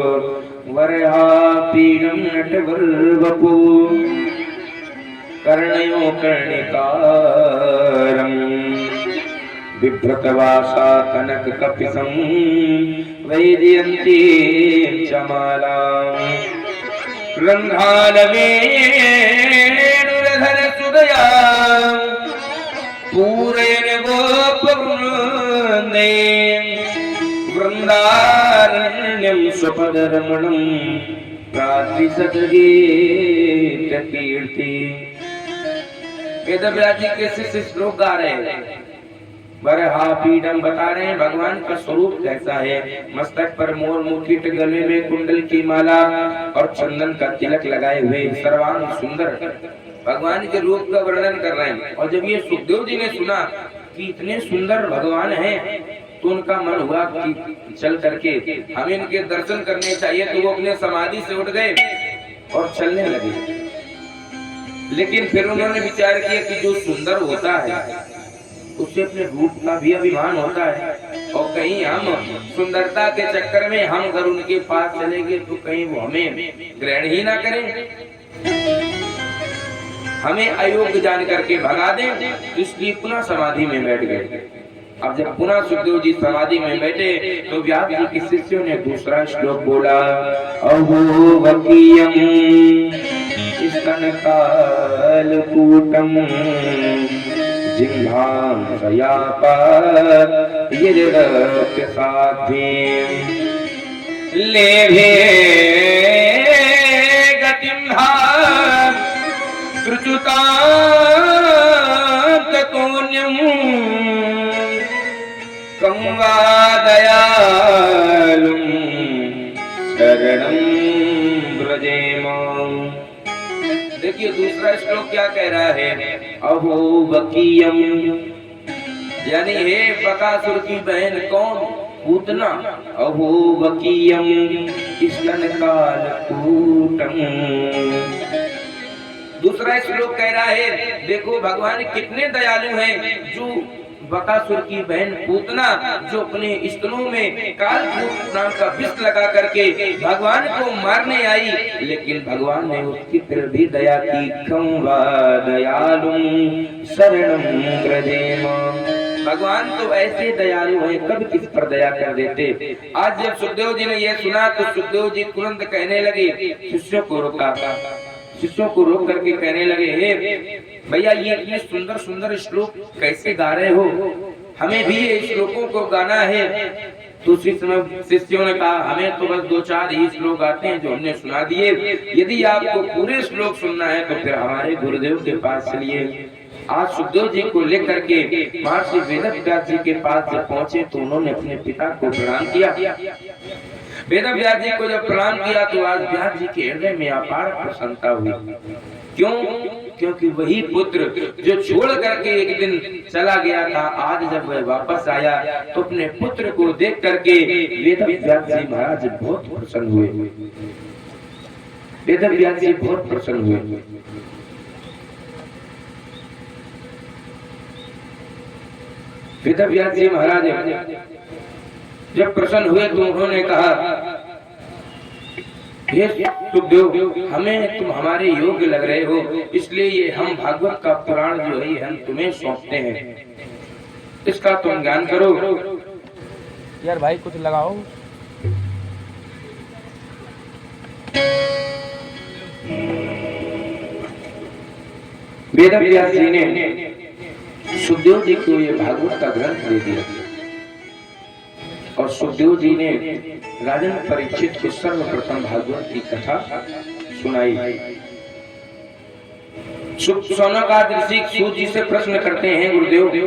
वरहापीडं नटवरवपु कर्णयो कर्णिकारं बिभ्रतवासा कनक कपिसं वैजयन्ती चमालां रंधानवे सुदया पूरेण गोपवृन्दे वृन्दारण्यं स्वपदरमणं प्रातिसद्गीतकीर्ति। वेद व्यास जी के शिष्य श्लोक गा रहे हैं, वरहापीडम बता रहे हैं भगवान का स्वरूप कैसा है। मस्तक पर मोर मुकुट, गले में कुंडल की माला और चंदन का तिलक लगाए हुए सर्वांग सुंदर भगवान के रूप का वर्णन कर रहे हैं। और जब ये सुखदेव जी ने सुना कि इतने सुंदर भगवान हैं, तो उनका मन हुआ कि चल करके हमें इनके दर्शन करने चाहिए। तो वो अपने समाधि से उठ गए और चलने लगे। लेकिन फिर उन्होंने विचार किया कि जो सुंदर होता है उससे अपने रूप का भी अभिमान होता है, और कहीं हम सुंदरता के चक्कर में हम अगर उनके पास चलेंगे तो कहीं वो हमें ग्रहण ही ना करें, हमें अयोग्य जान करके भगा दें। इसलिए पुनः समाधि में बैठ गए। अब जब पुनः सुखदेव जी समाधि में बैठे तो व्यास जी के शिष्यों ने दूसरा श्लोक बोला, अहोवकीयं स्तनकालकूटं जिह्वां सयापात् यदिरप्यसाध्यं लेभे गतिं ृचुतान्ततोन्यं कं वा दयालुं शरणं व्रजेम। देखिए दूसरा श्लोक क्या कह रहा है, अहोवकीयं, यानी हे बकासुर की बहन कौन, पूतना, अहोवकीयं स्तनकालकूटं। दूसरा श्लोक कह रहा है, देखो भगवान कितने दयालु हैं, जो बकासुर की बहन पूतना जो अपने स्तनों में कालकूट नाम का विष लगा करके भगवान को मारने आई, लेकिन भगवान ने उसकी फिर भी दया की। कं वा दयालुं शरणं व्रजेम। भगवान तो ऐसे दयालु हैं, कब किस पर दया कर देते। आज जब सुखदेव जी ने यह सुना तो सुखदेव जी तुरंत कहने लगे, शिष्यों को रोका, शिष्यों को रोक करके कहने लगे, हे भैया ये इतने सुंदर सुंदर श्लोक कैसे गा रहे हो, हमें भी ये श्लोकों को गाना है। तो शिष्यों ने कहा, हमें तो बस 2-4 ही श्लोक आते हैं जो हमने सुना दिए, यदि आपको पूरे श्लोक सुनना है तो फिर हमारे गुरुदेव के पास चलिए। आज सुखदेव जी को लेकर के महर्षि वेदव्यास जी के पास जब पहुंचे तो उन्होंने अपने पिता को प्रणाम किया। वेदव्यास जी को जब प्रणाम किया तो आज व्यास जी के हृदय में अपार प्रसन्नता हुई। क्यों? क्योंकि वही पुत्र जो छोड़ करके एक दिन चला गया था, आज जब वह वापस आया तो अपने पुत्र को देख करके वेदव्यास जी महाराज बहुत प्रसन्न हुए। वेदव्यास जी बहुत प्रसन्न हुए। वेदव्यास जी महाराज जब प्रसन्न हुए तो उन्होंने कहा, हे सुखदेव, हमें तुम हमारे योग्य लग रहे हो, इसलिए ये हम भागवत का पुराण जो है हम तुम्हें सौंपते हैं, इसका तुम ज्ञान करो। यार भाई कुछ लगाओ। वेदव्यास जी ने सुखदेव जी को ये भागवत का ग्रंथ दे दिया और सुखदेव जी ने राजन परीक्षित को सर्वप्रथम भागवत की कथा सुनाई। सौनक ऋषि सूत जी से प्रश्न करते हैं, गुरुदेव,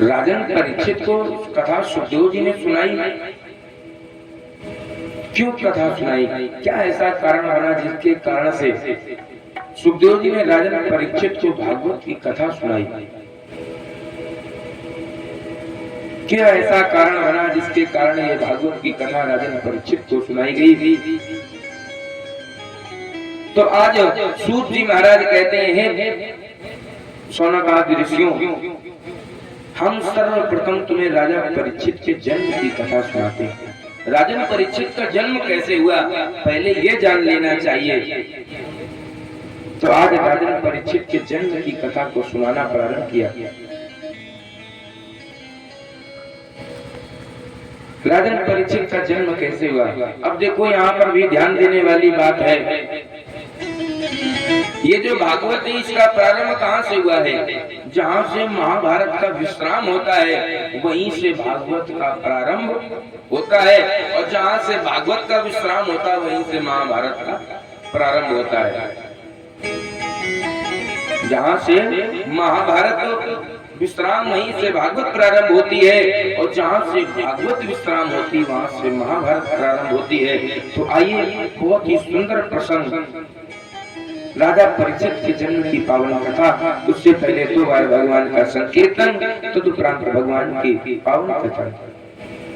राजन परीक्षित को कथा सुखदेव जी ने सुनाई, क्यों कथा सुनाई? क्या ऐसा कारण बना जिसके कारण से सुखदेव जी ने राजन परीक्षित को भागवत की कथा सुनाई? क्या ऐसा कारण बना जिसके कारण ये भागवत की कथा राजन परीक्षित को सुनाई गई? तो आज सूत जी महाराज कहते हैं, सौनकादि ऋषियों, हम सर्वप्रथम तुम्हें राजा परीक्षित के जन्म की कथा सुनाते हैं। राजन परीक्षित का जन्म कैसे हुआ पहले ये जान लेना चाहिए। तो आज राजन परीक्षित के जन्म की कथा को सुनाना प्रारंभ किया। राजन परीक्षित का जन्म कैसे हुआ? अब देखो यहाँ पर भी ध्यान देने वाली बात है, ये जो भागवत है इसका प्रारंभ कहाँ से हुआ है? जहाँ से महाभारत का विश्राम होता है वहीं से भागवत का प्रारंभ होता है, और जहाँ से भागवत का विश्राम होता है वहीं से महाभारत का प्रारंभ होता है। जहाँ से महाभारत विश्राम वहीं से भागवत प्रारंभ होती है, और जहाँ से भागवत विश्राम होती है वहाँ से महाभारत प्रारंभ होती है। तो आइए बहुत ही सुंदर प्रसंग राजा परीक्षित के जन्म की पावन कथा, उससे पहले तो भगवान का संकीर्तन, तदुपरांत भगवान की पावन कथा।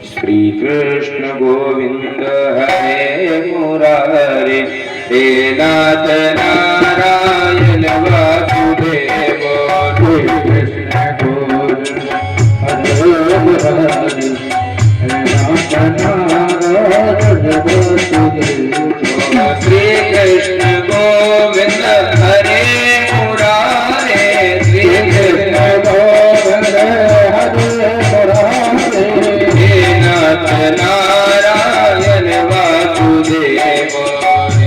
श्री कृष्ण गोविंद हरे मुरारे, हे नाथ नारायण वासुदेव, कृष्ण गोविंद हरे मुरारे, हे नाथ नारायण वासुदेव। श्री कृष्ण गोविंद हरे मुरारे, श्री कृष्ण गोविंद हरे मुरारे, हे नाथ नारायण वासुदेव,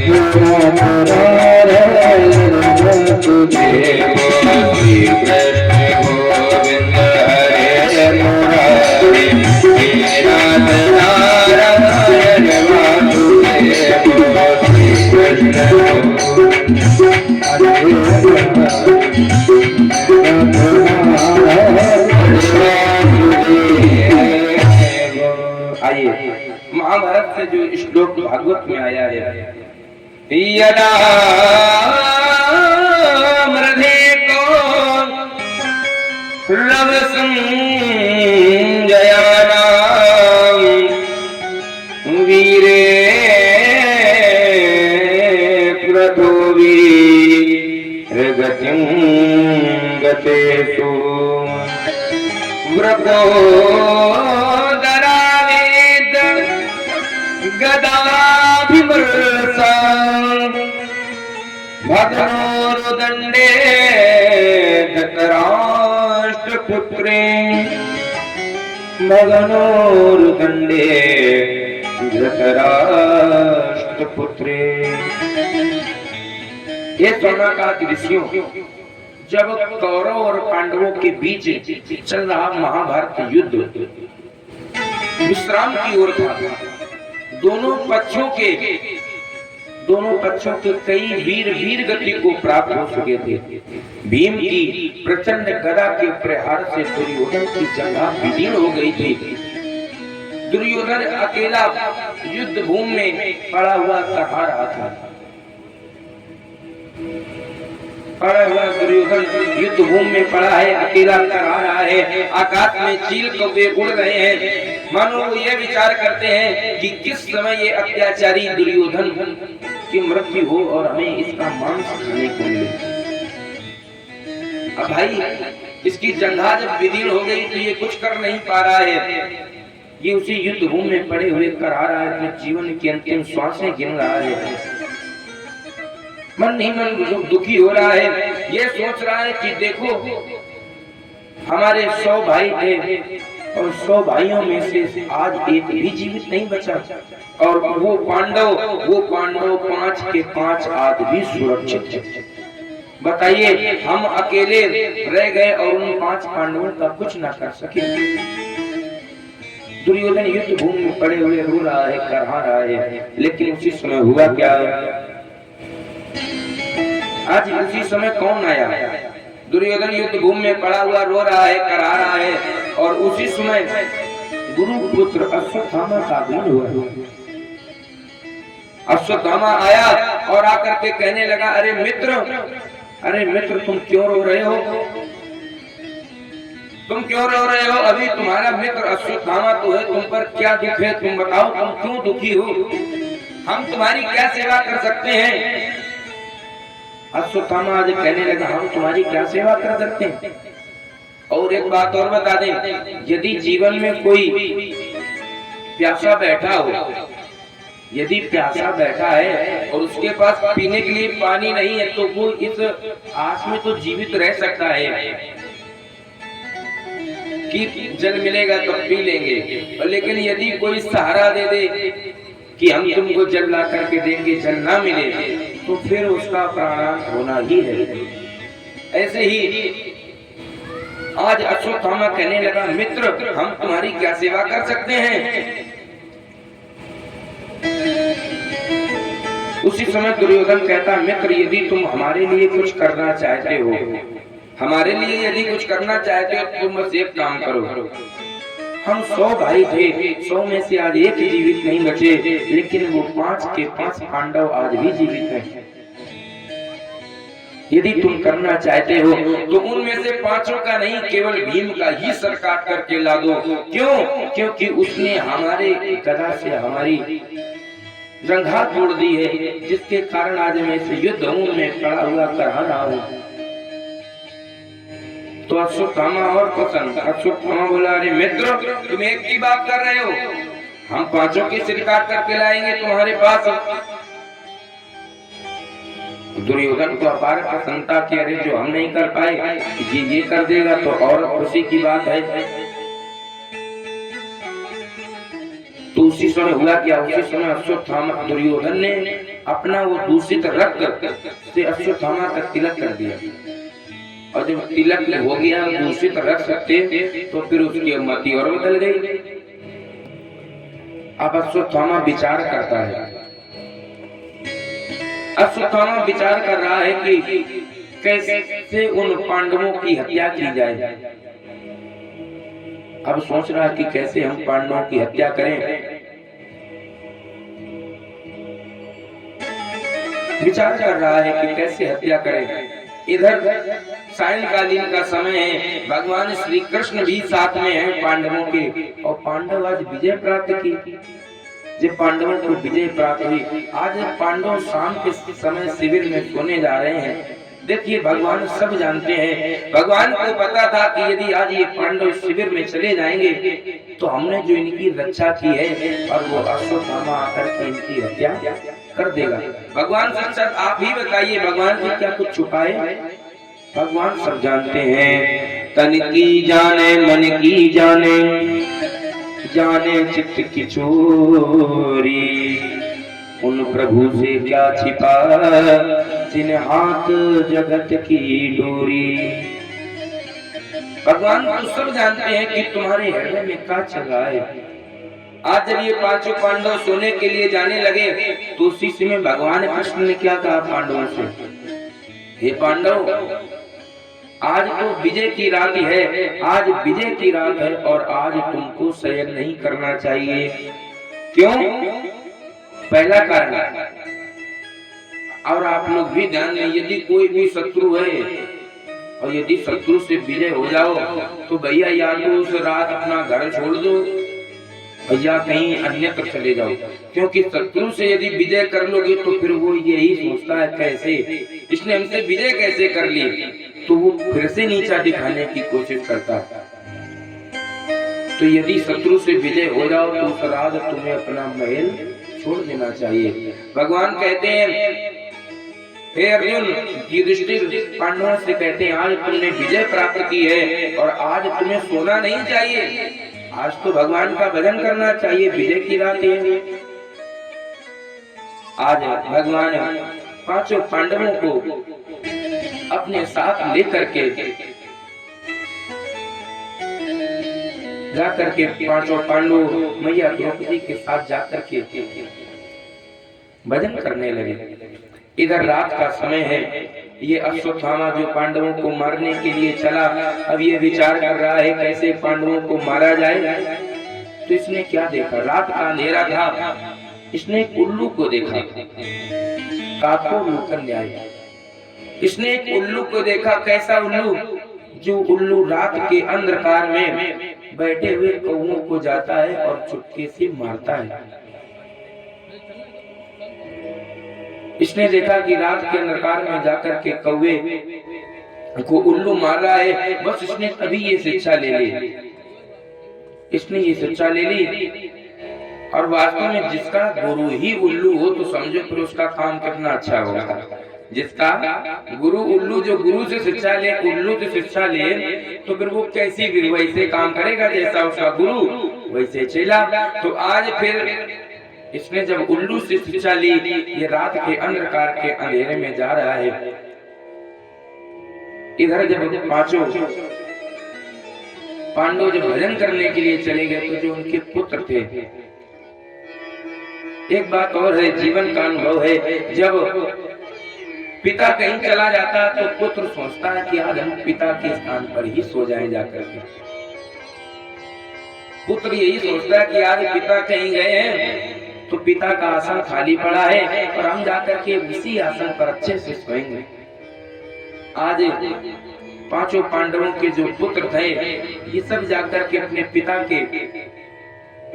हे नाथ नारायण वासुदेव। श्री कृष्ण गोविंद हरे मुरारे, हे नाथ नारायण वासुदेव, आइए महाभारत से जो श्लोक भागवत में आया है, यदा मृधे को रव संजयानां वीरे गतिं गतेषु व्रतो दरावेद गदाभिमर्शा भगनोरुदण्डे धृतराष्ट्रपुत्रे, भगनोरुदण्डे धृतराष्ट्रपुत्रे। ये सौनकादि ऋषियों, जब कौरव और पांडवों के बीच चल रहा महाभारत युद्ध विश्राम की ओर था, दोनों पक्षों के कई वीर गति को प्राप्त हो चुके थे। भीम की प्रचंड गदा के प्रहार से दुर्योधन की जंघा विदीर्ण हो गई थी। दुर्योधन अकेला युद्ध भूमि में पड़ा हुआ कहा रहा था। पड़ा हुआ दुर्योधन युद्ध भूमि में पड़ा है, अकेला करा रहा है, आकाश में चील कौवे उड़ रहे हैं। मानो वो ये विचार करते हैं कि किस समय ये अत्याचारी दुर्योधन की मृत्यु हो और हमें इसका मांस खाने को मिले। अब भाई इसकी जंघा जब विदीर्ण हो गई तो ये कुछ कर नहीं पा रहा है। ये उसी युद्ध भूमि में पड़े हुए करा रहा है, अपने जीवन की अंतिम सांसें गिन रहा है। मन ही मन दुखी हो रहा है। ये सोच रहा है कि देखो हमारे 100 भाई थे और 100 भाइयों में से आज एक भी जीवित नहीं बचा, और वो पांडव 5 के 5 आज भी सुरक्षित थे। बताइए हम अकेले रह गए और उन 5 पांडवों का कुछ ना कर सके। दुर्योधन युद्ध भूमि में पड़े हुए रो रहा है, करहा रहा है। लेकिन उसी समय हुआ क्या? आज उसी समय कौन आया? दुर्योधन युद्ध भूमि में पड़ा हुआ रो रहा है, करा रहा है, और उसी समय गुरुपुत्र अश्वत्थामा का आगमन हुआ। अश्वत्थामा आया और आकर के कहने लगा, अरे मित्र तुम क्यों रो रहे हो? तुम क्यों रो रहे हो? अभी तुम्हारा मित्र अश्वत्थामा तो है, तुम पर क्या दुख है? तुम बताओ, तुम क्यों दुखी हो? हम तुम्हारी क्या सेवा कर सकते हैं? अश्वत्थामा आज कहने लगा, हम तुम्हारी क्या सेवा कर सकते हैं? और एक बात और बता दें, यदि जीवन में कोई प्यासा बैठा हो, यदि प्यासा बैठा है और उसके पास पीने के लिए पानी नहीं है, तो वो इस आस में तो जीवित रह सकता है कि जल मिलेगा तो पी लेंगे। लेकिन यदि कोई सहारा दे दे कि हम तुमको जल ला करके देंगे, जल ना मिले, तो फिर उसका प्राणांत होना ही है। ऐसे ही आज अश्वत्थामा कहने लगा, मित्र हम तुम्हारी क्या सेवा कर सकते हैं? उसी समय दुर्योधन कहता, मित्र यदि तुम हमारे लिए कुछ करना चाहते हो, हमारे लिए यदि कुछ करना चाहते हो, तो तुम बस एक काम करो। हम 100 भाई थे, 100 में से आज एक जीवित नहीं बचे, लेकिन वो 5 के 5 पांडव आज भी जीवित हैं। यदि तुम करना चाहते हो तो उनमें से 5 का नहीं, केवल भीम का ही सर काट करके ला दो। क्यों? क्योंकि उसने हमारे गदा से हमारी जंघा तोड़ दी है, जिसके कारण आज मैं इस युद्ध में पड़ा हुआ करहा रहा हूँ। तो अश्वत्थामा और पसंद, अश्वत्थामा बोला, अरे मित्र तुम एक की बात कर रहे हो, हम 5 के सिर काट करके लाएंगे तुम्हारे पास। दुर्योधन को अपार प्रसन्नता की, अरे जो हम नहीं कर पाए ये कर देगा तो और खुशी की बात है। तो उसी समय हुआ क्या? उसी समय अश्वत्थामा, दुर्योधन ने अपना वो दूषित रक्त से अश्वत्थामा का तिलक कर दिया, और जब तिलक हो गया दूषित रक्त से, तो फिर उसकी मति और बदल गई। अब अश्वत्थामा विचार करता है, अश्वत्थामा विचार कर रहा है कि कैसे उन पांडवों की हत्या की जाए। अब सोच रहा है कि कैसे हम पांडवों की हत्या करें। विचार कर रहा है कि कैसे हत्या करें। इधर सायंकालीन का समय है, भगवान श्री कृष्ण भी साथ में हैं पांडवों के, और पांडव आज विजय प्राप्त की। जब पांडवों को विजय प्राप्त हुई, आज पांडव शाम के समय शिविर में सोने जा रहे हैं। देखिए भगवान सब जानते हैं, भगवान को पता था कि यदि आज ये पांडव शिविर में चले जाएंगे तो हमने जो इनकी रक्षा की है, और वो अश्वत्थामा आकर के इनकी हत्या कर देगा। भगवान साक्षात आप ही बताइए, भगवान से क्या कुछ छुपाए? भगवान सब जानते हैं। तन की जाने मन की जाने, जाने चित्त की चोरी, उन प्रभु से क्या छिपा जिन हाथ जगत की डोरी। भगवान तो सब जानते हैं कि तुम्हारे हृदय में क्या चल रहा है। आज जब ये 5 पांडव सोने के लिए जाने लगे, तो उसी समय भगवान कृष्ण ने क्या कहा पांडवों से, हे पांडव आज तो विजय की रात है, आज विजय की रात है, और आज तुमको शयन नहीं करना चाहिए। क्यों? पहला कारण, और आप लोग भी ध्यान दें, यदि कोई भी शत्रु है और यदि शत्रु से विजय हो जाओ तो भैया या तो उस रात अपना घर छोड़ दो या कहीं अन्यत्र चले जाओ, क्योंकि शत्रु से यदि विजय कर लोगे तो फिर वो यही सोचता है कैसे इसने हमसे विजय कैसे कर ली, तो वो फिर से नीचा दिखाने की कोशिश करता है। तो यदि शत्रु से विजय हो जाओ तो उस रात तुम्हें अपना महल छोड़ देना चाहिए। भगवान कहते हैं हे अर्जुन, युधिष्ठिर पांडवों से कहते हैं आज तुमने विजय प्राप्त की है और आज तुम्हें सोना नहीं चाहिए, आज तो भगवान का भजन करना चाहिए, विजय की रात है। आज भगवान पांचों पांडवों को अपने साथ लेकर के जाकर के पांचों पांडव मैया द्रौपदी के साथ जाकर के भजन करने लगे। इधर रात का समय है, ये अश्वत्थामा जो पांडवों को मारने के लिए चला, अब ये विचार कर रहा है कैसे पांडवों को मारा जाए। तो इसने क्या देखा, रात का अंधेरा था, इसने एक उल्लू को देखा, काको लोकन न्याय। इसने एक उल्लू को देखा, कैसा उल्लू, जो उल्लू रात के अंधकार में बैठे हुए कौओं को जाता है और चुपके से मारता है। इसने देखा कि रात के अंधकार में जाकर के कौवे को उल्लू मार रहा है, बस इसने तभी ये शिक्षा ले ली, इसने ये शिक्षा ले ली। और वास्तव में जिसका गुरु ही उल्लू हो तो समझो फिर उसका काम कितना अच्छा होगा। जिसका गुरु उल्लू, जो गुरु से शिक्षा ले, उल्लू से शिक्षा ले, तो फिर वो कैसी भी वैसे काम करेगा जैसा उसका गुरु वैसे चला। तो आज फिर इसने जब उल्लू से शिक्षा ली, ये रात के अंधकार के अंधेरे में जा रहा है। इधर जब पांचों पांडव जब भजन करने के लिए चले गए तो जो उनके पुत्र थे, एक बात और है, जीवन का अनुभव है, जब पिता कहीं चला जाता तो पुत्र सोचता है कि आज हम पिता के स्थान पर ही सो जाएं जाकर के। पुत्र यही सोचता है कि आज पिता कहीं गए हैं तो पिता का आसन खाली पड़ा है और हम जाकर के उसी आसन पर अच्छे से सोएंगे। आज पांचों पांडवों के जो पुत्र थे ये सब जाकर के अपने पिता के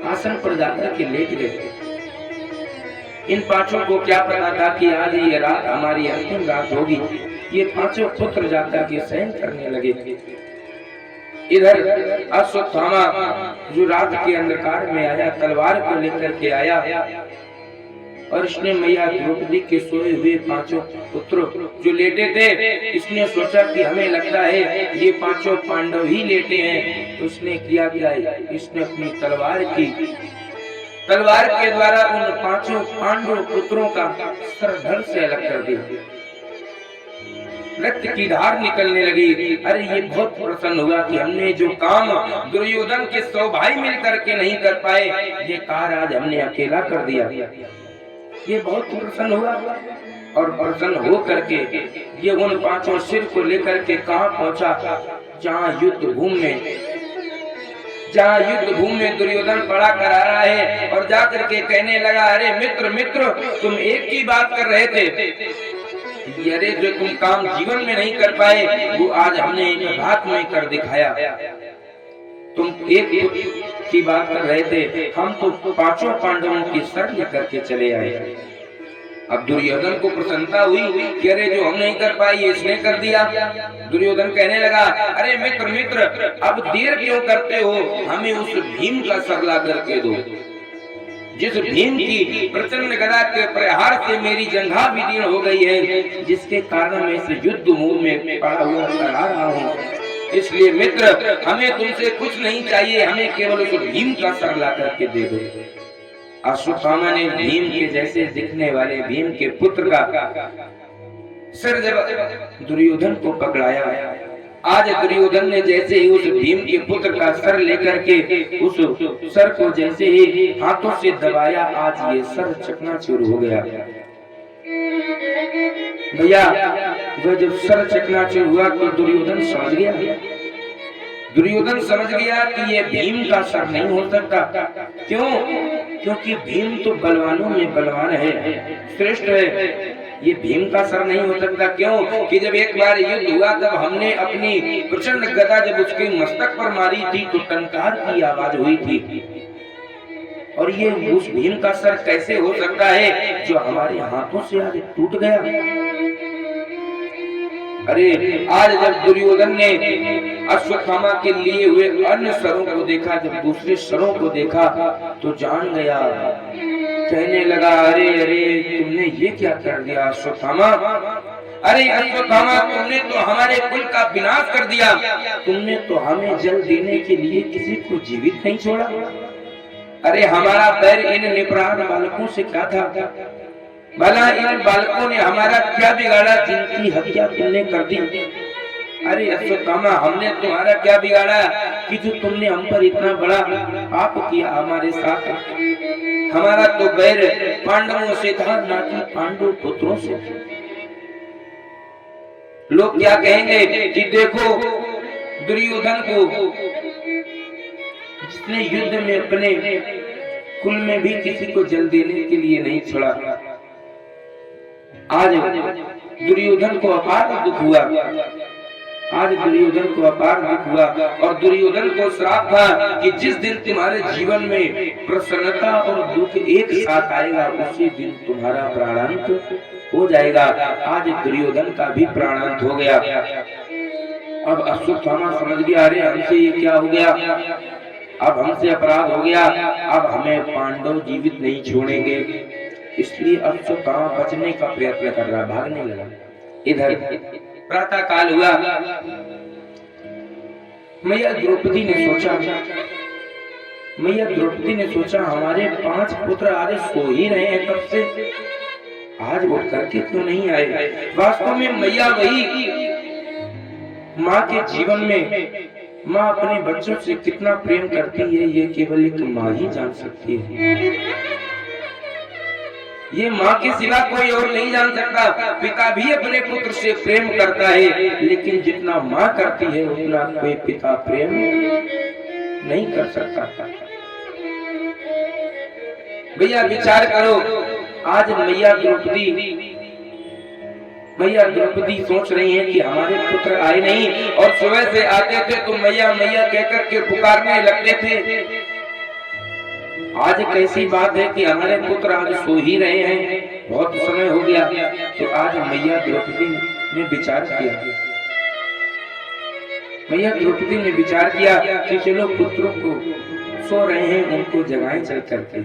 आसन पर जाकर के लेट गए। इन पांचों को क्या पता था कि आज ये रात हमारी अंतिम रात होगी। ये पांचों पुत्र जाकर के शयन करने लगे। इधर अश्वत्थामा जो रात के अंधकार में आया, तलवार को लेकर के आया और इसने मैया द्रौपदी के सोए हुए पांचों पुत्र जो लेटे थे, इसने सोचा कि हमें लगता है ये पांचों पांडव ही लेटे हैं। तो उसने किया क्या, इसने अपनी तलवार के द्वारा उन पांचों पांडव पुत्रों का सर धड़ से अलग कर दिया। रक्त की धार निकलने लगी। अरे ये बहुत प्रसन्न हुआ कि हमने जो काम दुर्योधन के 100 भाई मिलकर के नहीं कर पाए, ये कार्य आज हमने अकेला कर दिया। ये बहुत प्रसन्न हुआ और प्रसन्न हो करके ये उन पांचों सिर को लेकर के कहां पहुंचा, जहां युद्ध भूमि में दुर्योधन पड़ा करा रहा है और जाकर के कहने लगा, अरे मित्र तुम एक ही बात कर रहे थे, अरे जो तुम काम जीवन में नहीं कर पाए वो आज हमने एक रात में कर दिखाया। तुम एक की बात कर रहे थे, हम तो पांचों पांडवों की सर लेकर के चले आए। अब दुर्योधन को प्रसन्नता हुई कि अरे जो हम नहीं कर पाए इसने कर दिया। दुर्योधन कहने लगा, अरे मित्र अब देर क्यों करते हो, हमें उस भीम का सर ला करके दो, जिस भीम की प्रचंड गदा के प्रहार से मेरी जंघा विदीर्ण हो गई है, जिसके कारण मैं इस युद्ध मुंह में पड़ा हुआ करा रहा हूँ। इसलिए मित्र हमें तुमसे कुछ नहीं चाहिए, हमें केवल उस भीम का सर ला करके दे दो। अश्वत्थामा ने भीम के जैसे दिखने वाले भीम के पुत्र का सर जब दुर्योधन को पकड़ाया, आज दुर्योधन ने जैसे ही उस भीम के पुत्र का सर लेकर के उस सर को जैसे ही हाथों से दबाया, आज ये सर चकनाचूर हो गया। भैया वह जब सर चकनाचूर हुआ तो दुर्योधन समझ गया कि ये भीम का सर नहीं हो सकता। क्यों? क्योंकि भीम तो बलवानों में बलवान है, श्रेष्ठ है। ये भीम का सर नहीं हो सकता। क्यों कि जब एक बार युद्ध हुआ तब हमने अपनी प्रचंड गदा जब उसके मस्तक पर मारी थी तो टंकार की आवाज हुई थी। और ये उस भीम का सर कैसे हो सकता है जो हमारे हाथों से आज टूट गया। अरे आज जब दुर्योधन ने अश्वत्थामा के लिए हुए अन्य सरों को देखा, जब दूसरे सरों को देखा तो जान गया, कहने लगा अरे अरे तुमने ये क्या कर दिया अश्वत्थामा, अरे अश्वत्थामा तुमने तो हमारे कुल का विनाश कर दिया, तुमने तो हमें जल देने के लिए किसी को जीवित नहीं छोड़ा। अरे हमारा पैर इन निपराध बालकों से क्या था, भला इन बालकों ने हमारा क्या बिगाड़ा जिनकी हत्या तुमने कर दी। अरे अश्वत्थामा हमने तुम्हारा क्या बिगाड़ा कि जो तुमने हम पर इतना बड़ा पाप किया हमारे साथ। हमारा तो बैर पांडवों से था ना कि पांडु पुत्रों से। लोग क्या कहेंगे कि देखो दुर्योधन को जिसने युद्ध में अपने कुल में भी किसी को जल देने के लिए नहीं छोड़ा। आज दुर्योधन को अपार दुख हुआ, आज दुर्योधन को अपार दुख हुआ और दुर्योधन को श्राप था कि जिस दिन तुम्हारे जीवन में प्रसन्नता और दुख एक साथ आएगा उसी दिन तुम्हारा प्राणांत हो जाएगा। आज दुर्योधन का भी प्राणांत हो गया। अब अश्वत्थामा समझ गया अरे हमसे ये क्या हो गया, अब हमसे अपराध हो गया, अब हमें पांडव जीवित नहीं छोड़ेंगे। इसलिए अश्वत्थामा बचने का प्रयत्न कर रहा, भागने लगा। इधर प्रातः काल हुआ, मैया द्रौपदी ने सोचा हमारे 5 पुत्र आज सो ही रहे हैं कब से, आज उठ करके क्यों नहीं आए। वास्तव में मैया वही माँ के जीवन में माँ अपने बच्चों से कितना प्रेम करती है ये केवल एक माँ ही जान सकती है। ये माँ के सिवा कोई और नहीं जान सकता। पिता भी अपने पुत्र से प्रेम करता है लेकिन जितना माँ करती है उतना कोई पिता प्रेम नहीं कर सकता। भैया विचार करो, आज मैया द्रौपदी सोच रही है कि हमारे पुत्र आए नहीं और सुबह से आते थे तो मैया मैया कहकर के पुकारने लगते थे। आज कैसी बात है कि हमारे पुत्र आज सो ही रहे हैं, बहुत समय हो गया। तो आज मैया द्रौपदी ने विचार किया कि चलो पुत्रों को सो रहे हैं उनको जगाएं चल करके।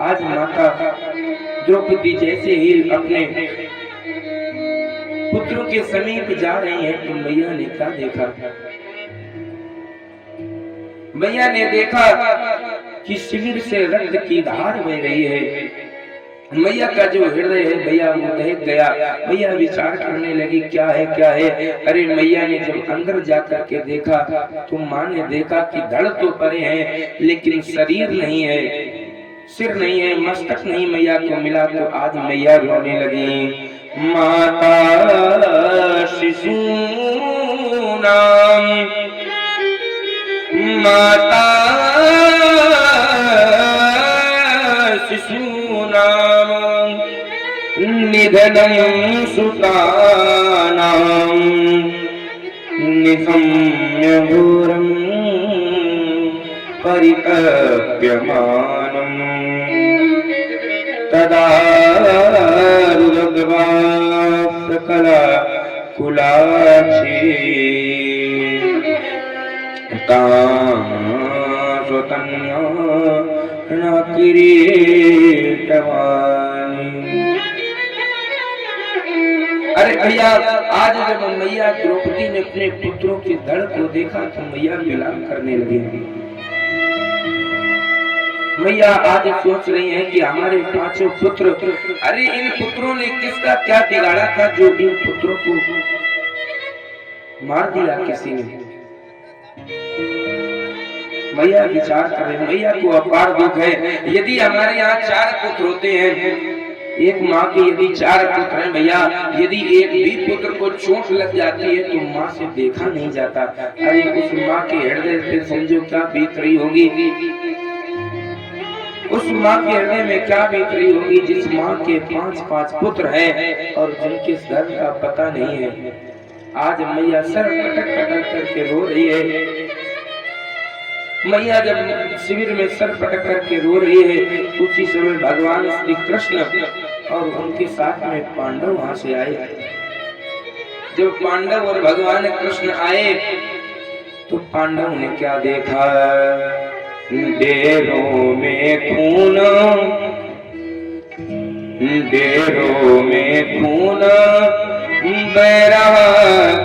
आज माता द्रौपदी जैसे ही अपने पुत्रों के समीप जा रही हैं तो मैया ने क्या देखा, मैया ने देखा कि शिविर से रक्त की धार बह रही है। मैया का जो हृदय है भैया वो दहक गया। मैया विचार करने लगी क्या है। अरे मैया ने जब अंदर जाकर के देखा तो माँ ने देखा कि धड़ तो परे हैं लेकिन शरीर नहीं है, सिर नहीं है, मस्तक नहीं मैया को मिला। तो आज मैया रोने लगी, माता शिशु नाम, माता शिशु नाम, निधनं सुतानां निशम्य घोरं परितप्यमानं तदा रुदग्वा सकला कुलाक्षी अरे भैया आज जब मैया द्रौपदी ने अपने पुत्रों के धड़ को देखा तो मैया विलाप करने लगी। मैया आज सोच रही हैं कि हमारे 5 पुत्र, अरे इन पुत्रों ने किसका क्या बिगाड़ा था जो इन पुत्रों को मार दिया किसी ने। मैया विचार कर रहे, मैया को अपार दुख है। यदि हमारे यहाँ 4 पुत्र होते हैं, एक माँ के यदि 4 पुत्र हैं भैया, यदि एक भी पुत्र को चोट लग जाती है तो माँ से देखा नहीं जाता। अरे उस माँ के हृदय से समझो क्या बीत रही होगी। उस माँ के हृदय में क्या बीत रही होगी जिस माँ के 5-5 पुत्र हैं और जिनके सर का पता नहीं है। आज मैया सर पटक पटक करके रो रही है। मैया जब शिविर में सर पटक करके रो रही है, उसी समय भगवान श्री कृष्ण और उनके साथ में पांडव वहां से आए। जब पांडव और भगवान कृष्ण आए तो पांडव ने क्या देखा, डेरों में खून, डेरों में खून बह रहा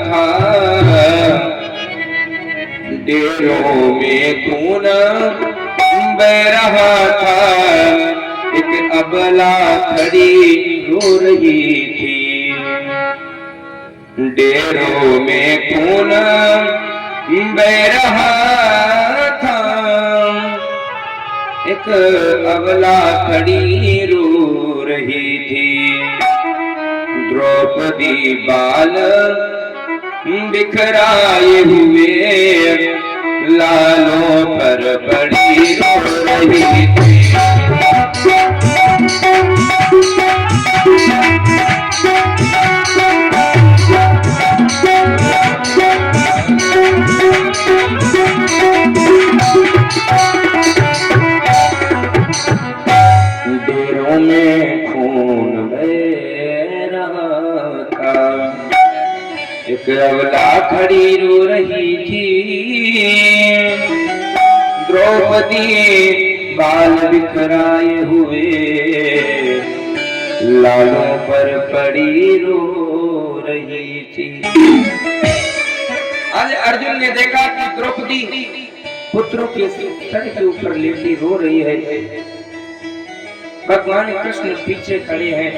था, डेरों में खून बह रहा था, एक अबला खड़ी रो रही थी। डेरों में खून बह रहा था, एक अबला खड़ी रो रही थी। द्रौपदी बाल बिखराए हुए लालों पर पड़ी रो रही थी। डेरों में खून बह रहा था, एक अबला खड़ी रो रही थी। द्रौपदी बाल बिखराए हुए लालों पर पड़ी रो रही थी। आज अर्जुन ने देखा कि द्रौपदी पुत्रों के सर के ऊपर लेटी रो रही है। भगवान कृष्ण पीछे खड़े हैं,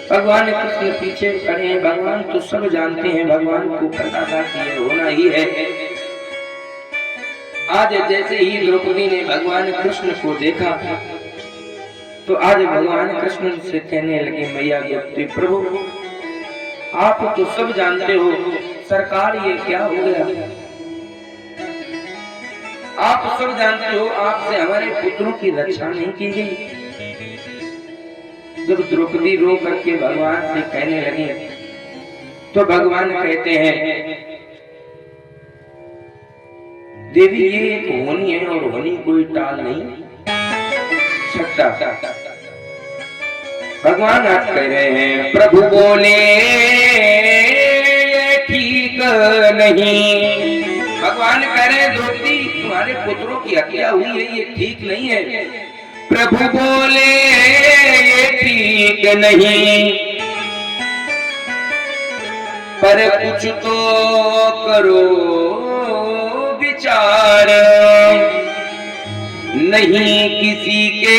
भगवान कृष्ण पीछे खड़े हैं। भगवान तो सब जानते हैं, भगवान को पता था कि ये होना ही है। आज जैसे ही द्रौपदी ने भगवान कृष्ण को देखा तो आज भगवान कृष्ण से कहने लगे, मैया द्रौपदी, प्रभु आप तो सब जानते हो, सरकार ये क्या हो गया, आप सब जानते हो, आपसे हमारे पुत्रों की रक्षा नहीं की गई। जब द्रौपदी रो करके भगवान से कहने लगी तो भगवान कहते हैं, देवी ये एक होनी है और होनी कोई टाल नहीं सकता। भगवान आज कह रहे हैं, प्रभु बोले ये ठीक नहीं। भगवान कह रहे हैं, द्रौपदी तुम्हारे पुत्रों की हत्या हुई है, ये ठीक नहीं है। प्रभु बोले ये ठीक नहीं, पर कुछ तो करो विचार, नहीं किसी के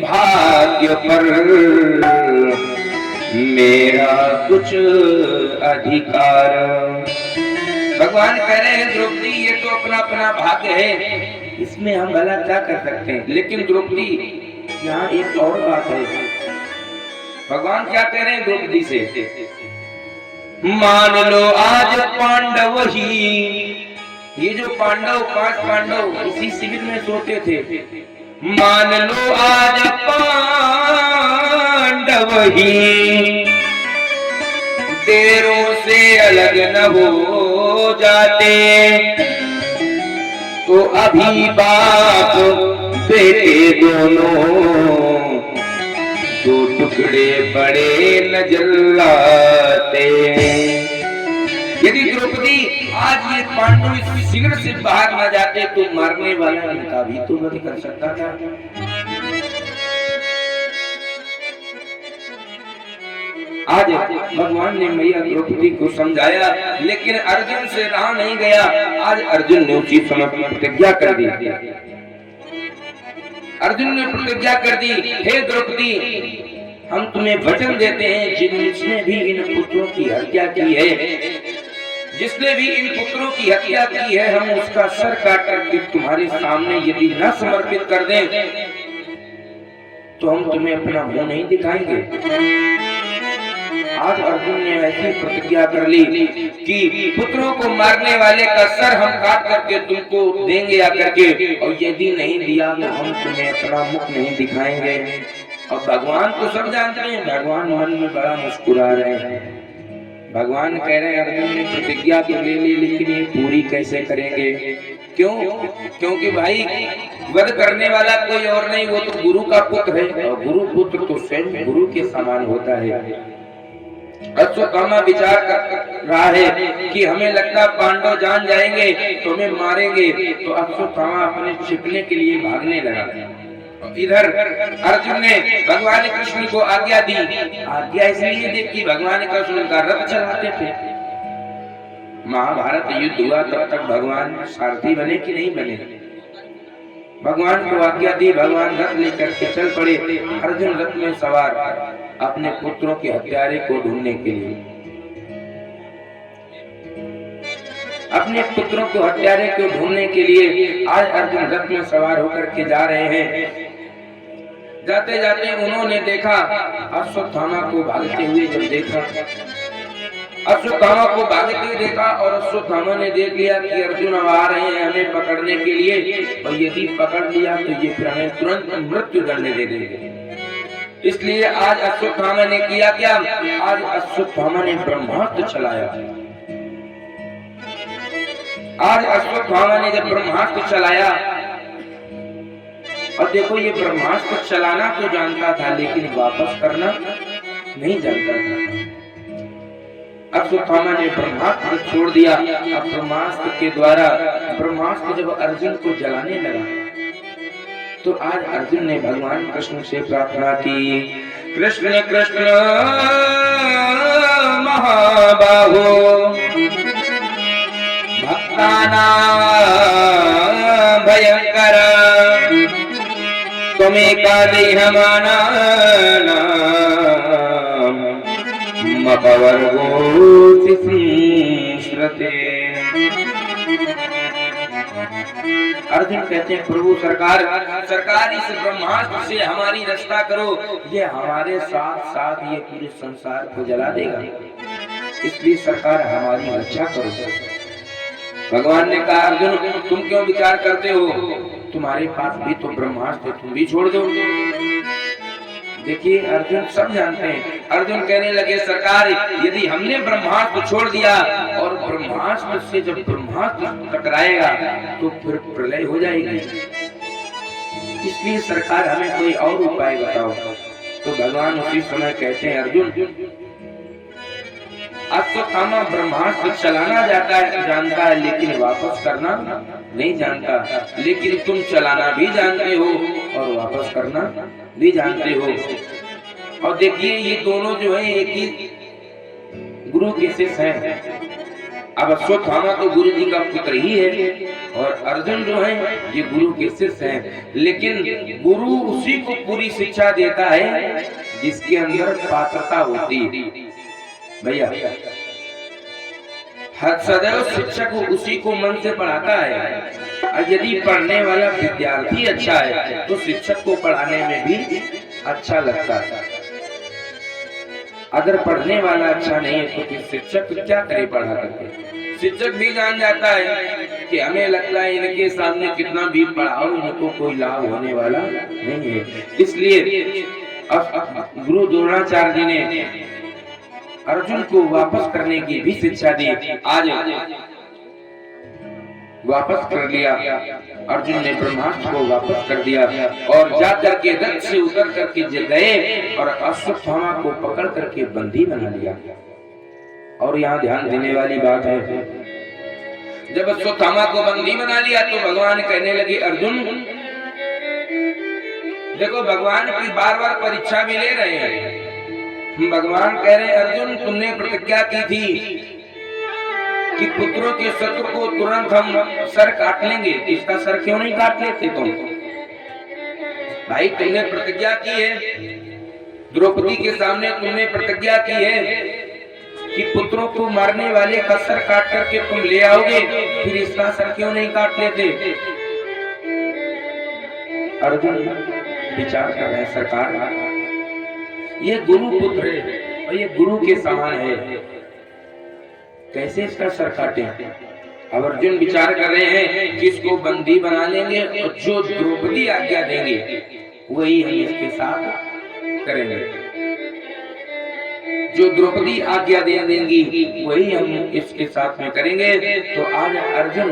भाग्य पर मेरा कुछ अधिकार। भगवान कह रहे हैं, द्रौपदी ये तो अपना अपना भाग्य है, इसमें हम भला क्या कर सकते हैं। लेकिन द्रौपदी यहाँ एक और बात है। भगवान क्या कह रहे हैं द्रौपदी से, मान लो आज पांडव ही, ये जो पांडव 5 पांडव इसी शिविर में सोते थे, मान लो आज पांडव ही तेरों से अलग न हो जाते, तो अभी बाप बेटे दोनों दो टुकड़े बड़े न जलाते। यदि द्रौपदी आज ये पांडव इस शिविर से बाहर न जाते तो मरने वाला इनका भी तो वध कर सकता था। आज भगवान ने मैया द्रौपदी को समझाया, लेकिन अर्जुन से रहा नहीं गया। आज अर्जुन ने उसी समय प्रतिज्ञा कर दी। अर्जुन ने प्रतिज्ञा कर दी, हे द्रौपदी, हम तुम्हें वचन देते हैं, जिसने भी इन पुत्रों की हत्या की है, जिसने भी इन पुत्रों की हत्या की है, हम उसका सर काट करके तुम्हारे सामने यदि न समर्पित कर दें तो हम तुम्हें अपना मुंह नहीं दिखाएंगे। आज अर्जुन ने ऐसी प्रतिज्ञा कर ली कि पुत्रों को मारने वाले का सर हम काट करके तुमको देंगे आकर के, और यदि नहीं दिया तो हम तुम्हें अपना मुख नहीं दिखाएंगे। और भगवान तो सब जानते हैं, भगवान मन में बड़ा मुस्कुरा रहे हैं। भगवान कह रहे हैं अर्जुन ने प्रतिज्ञा तो ले ली, लेकिन ये पूरी कैसे करेंगे? क्यों? क्योंकि भाई वध करने वाला कोई और नहीं, वो तो गुरु का पुत्र है, और गुरु पुत्र तो स्वयं गुरु के समान होता है। अश्वत्थामा विचार कर रहा है कि हमें लगता है पांडव जान जाएंगे तो हमें मारेंगे, तो अश्वत्थामा अपने छिपने के लिए भागने लगा। इधर अर्जुन ने भगवान कृष्ण को आज्ञा दी। आज्ञा इसलिए दी कि भगवान कृष्ण का रथ चलाते थे। महाभारत युद्ध हुआ तब तक भगवान सारथी बने कि नहीं बने? भगवान को आज्ञा दी, भगवान रथ लेकर के चल पड़े। अर्जुन रथ में सवार अपने पुत्रों के हत्यारे को ढूंढने के लिए, अपने पुत्रों को हत्यारे को ढूंढने के लिए आज अर्जुन रथ में सवार होकर के जा रहे हैं। जाते जाते उन्होंने देखा अश्वत्थामा को भागते हुए, जब देखा अश्वत्थामा को भागते हुए देखा, और अश्वत्थामा ने देख लिया कि अर्जुन अब आ रहे हैं हमें पकड़ने के लिए, और यदि पकड़ लिया तो ये फिर हमें तुरंत मृत्यु दंड दे देंगे। इसलिए आज अश्वत्थामा ने किया क्या? आज अश्वत्थामा ने ब्रह्मास्त्र चलाया। आज अश्वत्थामा ने जब ब्रह्मास्त्र चलाया, और देखो ये ब्रह्मास्त्र चलाना तो जानता था, लेकिन वापस करना नहीं जानता था। अश्वत्थामा ने ब्रह्मास्त्र छोड़ दिया। अब ब्रह्मास्त्र के द्वारा ब्रह्मास्त्र जब अर्जुन को जलाने लगा, तो आज अर्जुन ने भगवान कृष्ण से प्रार्थना की, कृष्ण कृष्ण महाबाहो भक्तानां भयंकर त्वमेका देहमानानां मपवर्गोऽसि संश्रते। अर्जुन कहते हैं प्रभु सरकार इस ब्रह्मास्त्र से हमारी रक्षा करो, ये हमारे साथ साथ ये पूरे संसार को जला देगा, इसलिए सरकार हमारी रक्षा करो। भगवान ने कहा अर्जुन तुम क्यों विचार करते हो, तुम्हारे पास भी तो ब्रह्मास्त्र, तुम भी छोड़ दो। देखिए अर्जुन सब जानते हैं। अर्जुन कहने लगे सरकार यदि हमने ब्रह्मास्त्र छोड़ दिया, और ब्रह्मास्त्र से जब ब्रह्मास्त्र टकराएगा तो फिर प्रलय हो जाएगी, इसलिए सरकार हमें कोई और उपाय बताओ। तो भगवान उसी समय कहते हैं अर्जुन अश्वत्थामा ब्रह्मास्त्र चलाना जानता है, लेकिन वापस करना नहीं जानता, लेकिन तुम चलाना भी जानते हो और वापस करना भी जानते हो। और देखिए ये दोनों जो है एक ही गुरु के शिष्य हैं। अब अश्वत्थामा तो गुरु जी का पुत्र ही है, और अर्जुन जो है ये गुरु के शिष्य हैं, लेकिन गुरु उसी को पूरी शिक्षा देता है जिसके अंदर पात्रता होती है। भैया हर सदैव शिक्षक उसी को मन से पढ़ाता है, और यदि पढ़ने वाला विद्यार्थी अच्छा है तो शिक्षक को पढ़ाने में भी अच्छा लगता है। अगर पढ़ने वाला अच्छा नहीं है तो फिर शिक्षक क्या करे पढ़ा करके। शिक्षक भी जान जाता है कि हमें लगता है इनके सामने कितना भी पढ़ाओ इनको कोई लाभ होने वाला नहीं है, इसलिए गुरु द्रोणाचार्य जी ने अर्जुन को वापस करने की भी शिक्षा दी। आज वापस कर लिया, अर्जुन ने ब्रह्मास्त्र को वापस कर दिया, और जाकर के रथ से उतर करके गए और अश्वत्थामा को पकड़ करके बंदी बना लिया। और यहाँ ध्यान देने वाली बात है, जब अश्वत्थामा को बंदी बना लिया तो भगवान कहने लगे अर्जुन देखो भगवान की बार बार परीक्षा भी ले रहे हैं। भगवान कह रहे हैं अर्जुन तुमने प्रतिज्ञा की थी कि पुत्रों के शत्रु को तुरंत हम सर काट लेंगे, इसका सर क्यों नहीं काट लेते तुम? भाई तुमने प्रतिज्ञा की है, द्रौपदी के सामने तुमने प्रतिज्ञा की है कि पुत्रों को मारने वाले का सर काट करके तुम ले आओगे, फिर इसका सर क्यों नहीं काट लेते? अर्जुन विचार कर रहे हैं सरकार ये गुरु पुत्र है, और ये गुरु के समान है, कैसे इसका सर काटे। अब अर्जुन विचार कर रहे हैं कि इसको बंदी बना लेंगे और जो द्रौपदी आज्ञा देंगे वही हम इसके साथ करेंगे, जो द्रौपदी आज्ञा दे देंगी वही हम इसके साथ में करेंगे। तो आज अर्जुन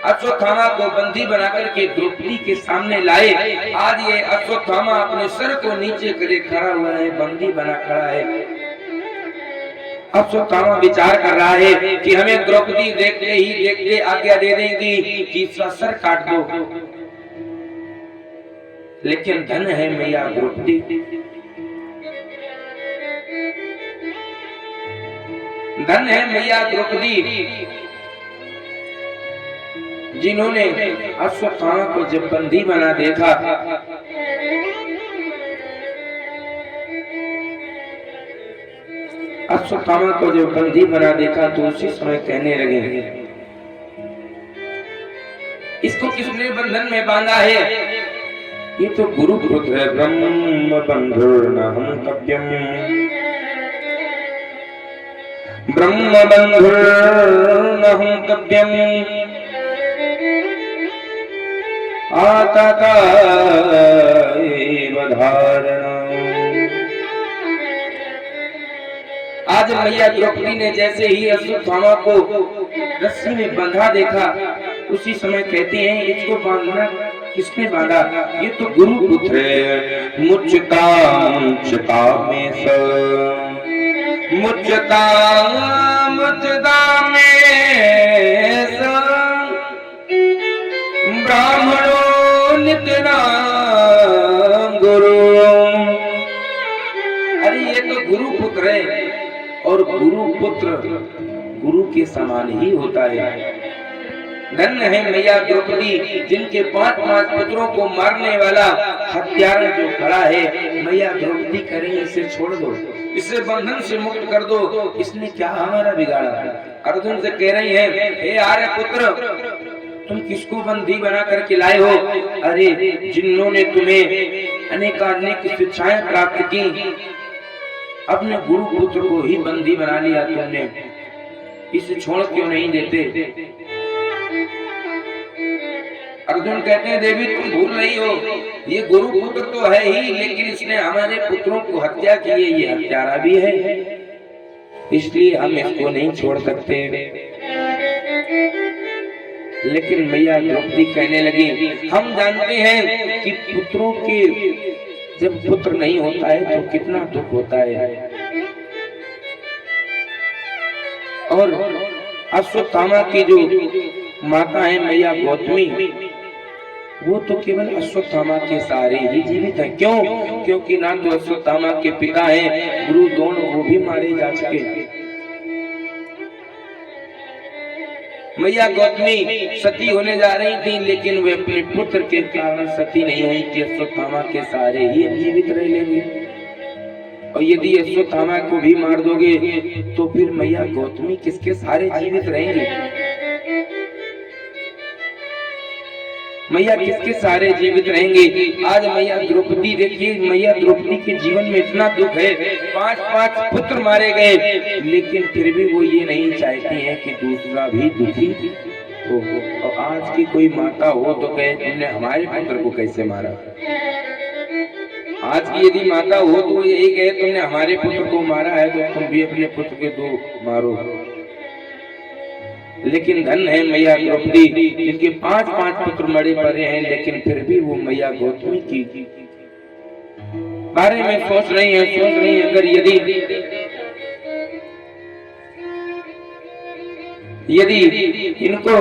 अश्वत्थामा को बंदी बनाकर के द्रौपदी के सामने लाए। आज ये अश्वत्थामा अपने सर को नीचे करे खड़ा हुआ है, बंदी बना खड़ा है। अश्वत्थामा विचार कर रहा है कि हमें द्रौपदी देखते ही देखते आज्ञा दे देंगी कि इसका सर काट दो, लेकिन धन है मैया द्रौपदी, धन है मैया द्रौपदी, जिन्होंने अश्वत्थामा को जब बंदी बना देखा अश्वत्थामा को जब बंदी बना देखा तो उसी समय कहने लगे, इसको किसने बंधन में बांधा है? ये तो गुरु पुत्र है, ब्रह्म बंधुर्न हन्तव्यम्, ब्रह्म बंधुर्न हन्तव्यम्, आतता एव धारणम्। आज मैया द्रौपदी ने जैसे ही अश्वत्थामा को रस्सी में बंधा देखा उसी समय कहती हैं, इसको बांधना किसने बांधा? ये तो गुरु पुत्र है। मुच्यता मुच्यता में स, मुच्यता मुच्यता में स, ब्राह्मणो नित्यनाम गुरु। अरे ये तो गुरु पुत्र है, और गुरु पुत्र गुरु के समान ही होता है। धन्य है मैया द्रौपदी, जिनके 5 पुत्रों को मारने वाला हत्यारा जो खड़ा है। मैया द्रौपदी करें इसे छोड़ दो, इसे बंधन से मुक्त कर दो, इसने क्या हमारा बिगाड़ा? अर्जुन से कह रही है, हे आर्य पुत्र, तुम किसको बंदी बना करके लाए हो? अरे जिन्होंने तुम्हें अनेकानेक शिक्षाएं प्राप्त की, अपने गुरु पुत्र को ही बंदी बना लिया तुमने, इसे छोड़ क्यों नहीं देते? अर्जुन कहते हैं, देवी तुम भूल रही हो, ये गुरु पुत्र तो है ही, लेकिन इसने हमारे पुत्रों को हत्या की है, ये हत्यारा भी है, इसलिए हम इसको नहीं छोड़ सकते। लेकिन मैया द्रौपदी कहने लगी, हम जानते हैं कि पुत्रों के जब पुत्र नहीं होता है तो कितना दुख होता है। और अश्वत्थामा की जो माता है मैया गौतमी, वो तो केवल अश्वत्थामा के सहारे ही जीवित है। क्यों? क्योंकि ना तो अश्वत्थामा के पिता हैं गुरु द्रोण, वो भी मारे जा चुके। मैया गौतमी सती होने जा रही थी, लेकिन वे अपने पुत्र के कारण सती नहीं हुई कि अश्वत्थामा के सहारे ही जीवित रह लेंगे। और यदि अश्वत्थामा को भी मार दोगे तो फिर मैया गौतमी किसके सहारे जीवित रहेंगे? मैया किसके सहारे जीवित रहेंगे? आज मैया द्रौपदी देखिए, मैया द्रौपदी के जीवन में इतना दुख है, 5 पुत्र मारे गए, लेकिन फिर भी वो ये नहीं चाहती है कि दूसरा भी दुखी हो। और आज की कोई माता हो तो कहे तुमने हमारे पुत्र को कैसे मारा? आज की यदि माता हो तो यही कहे तुमने हमारे पुत्र को मारा है तो तुम भी अपने पुत्र के 2 मारो। लेकिन धन है मैया द्रौपदी, जिनके 5 पुत्र मरे पड़े हैं, लेकिन फिर भी वो मैया गौतमी की बारे में सोच रही है अगर यदि इनको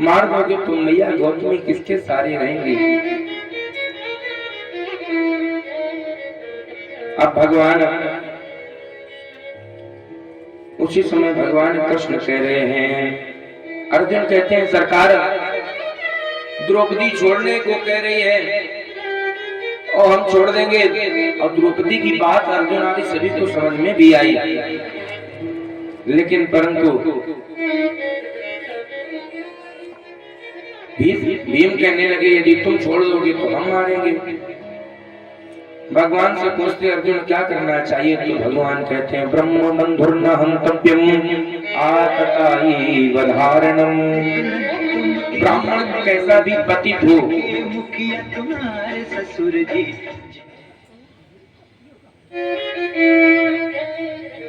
मार दोगे तो मैया गौतमी किसके सहारे रहेंगी? अब भगवान उसी समय भगवान कृष्ण कह रहे हैं, अर्जुन कहते हैं सरकार द्रौपदी छोड़ने को कह रही है और हम छोड़ देंगे। और द्रौपदी की बात अर्जुन आदि सभी को समझ में भी आई, लेकिन परंतु भीम कहने लगे यदि तुम छोड़ दोगे तो हम मारेंगे। भगवान से पूछते अर्जुन क्या करना चाहिए, तो भगवान कहते हैं ब्रह्म बंधुर्न हंतव्यम आतताई वधारणम। ब्राह्मण कैसा भी पतित हो,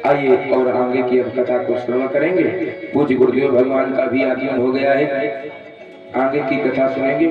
आइए और आगे की अब कथा को श्रवण करेंगे। पूज्य गुरुदेव भगवान का भी आगमन हो गया है, आगे की कथा सुनेंगे।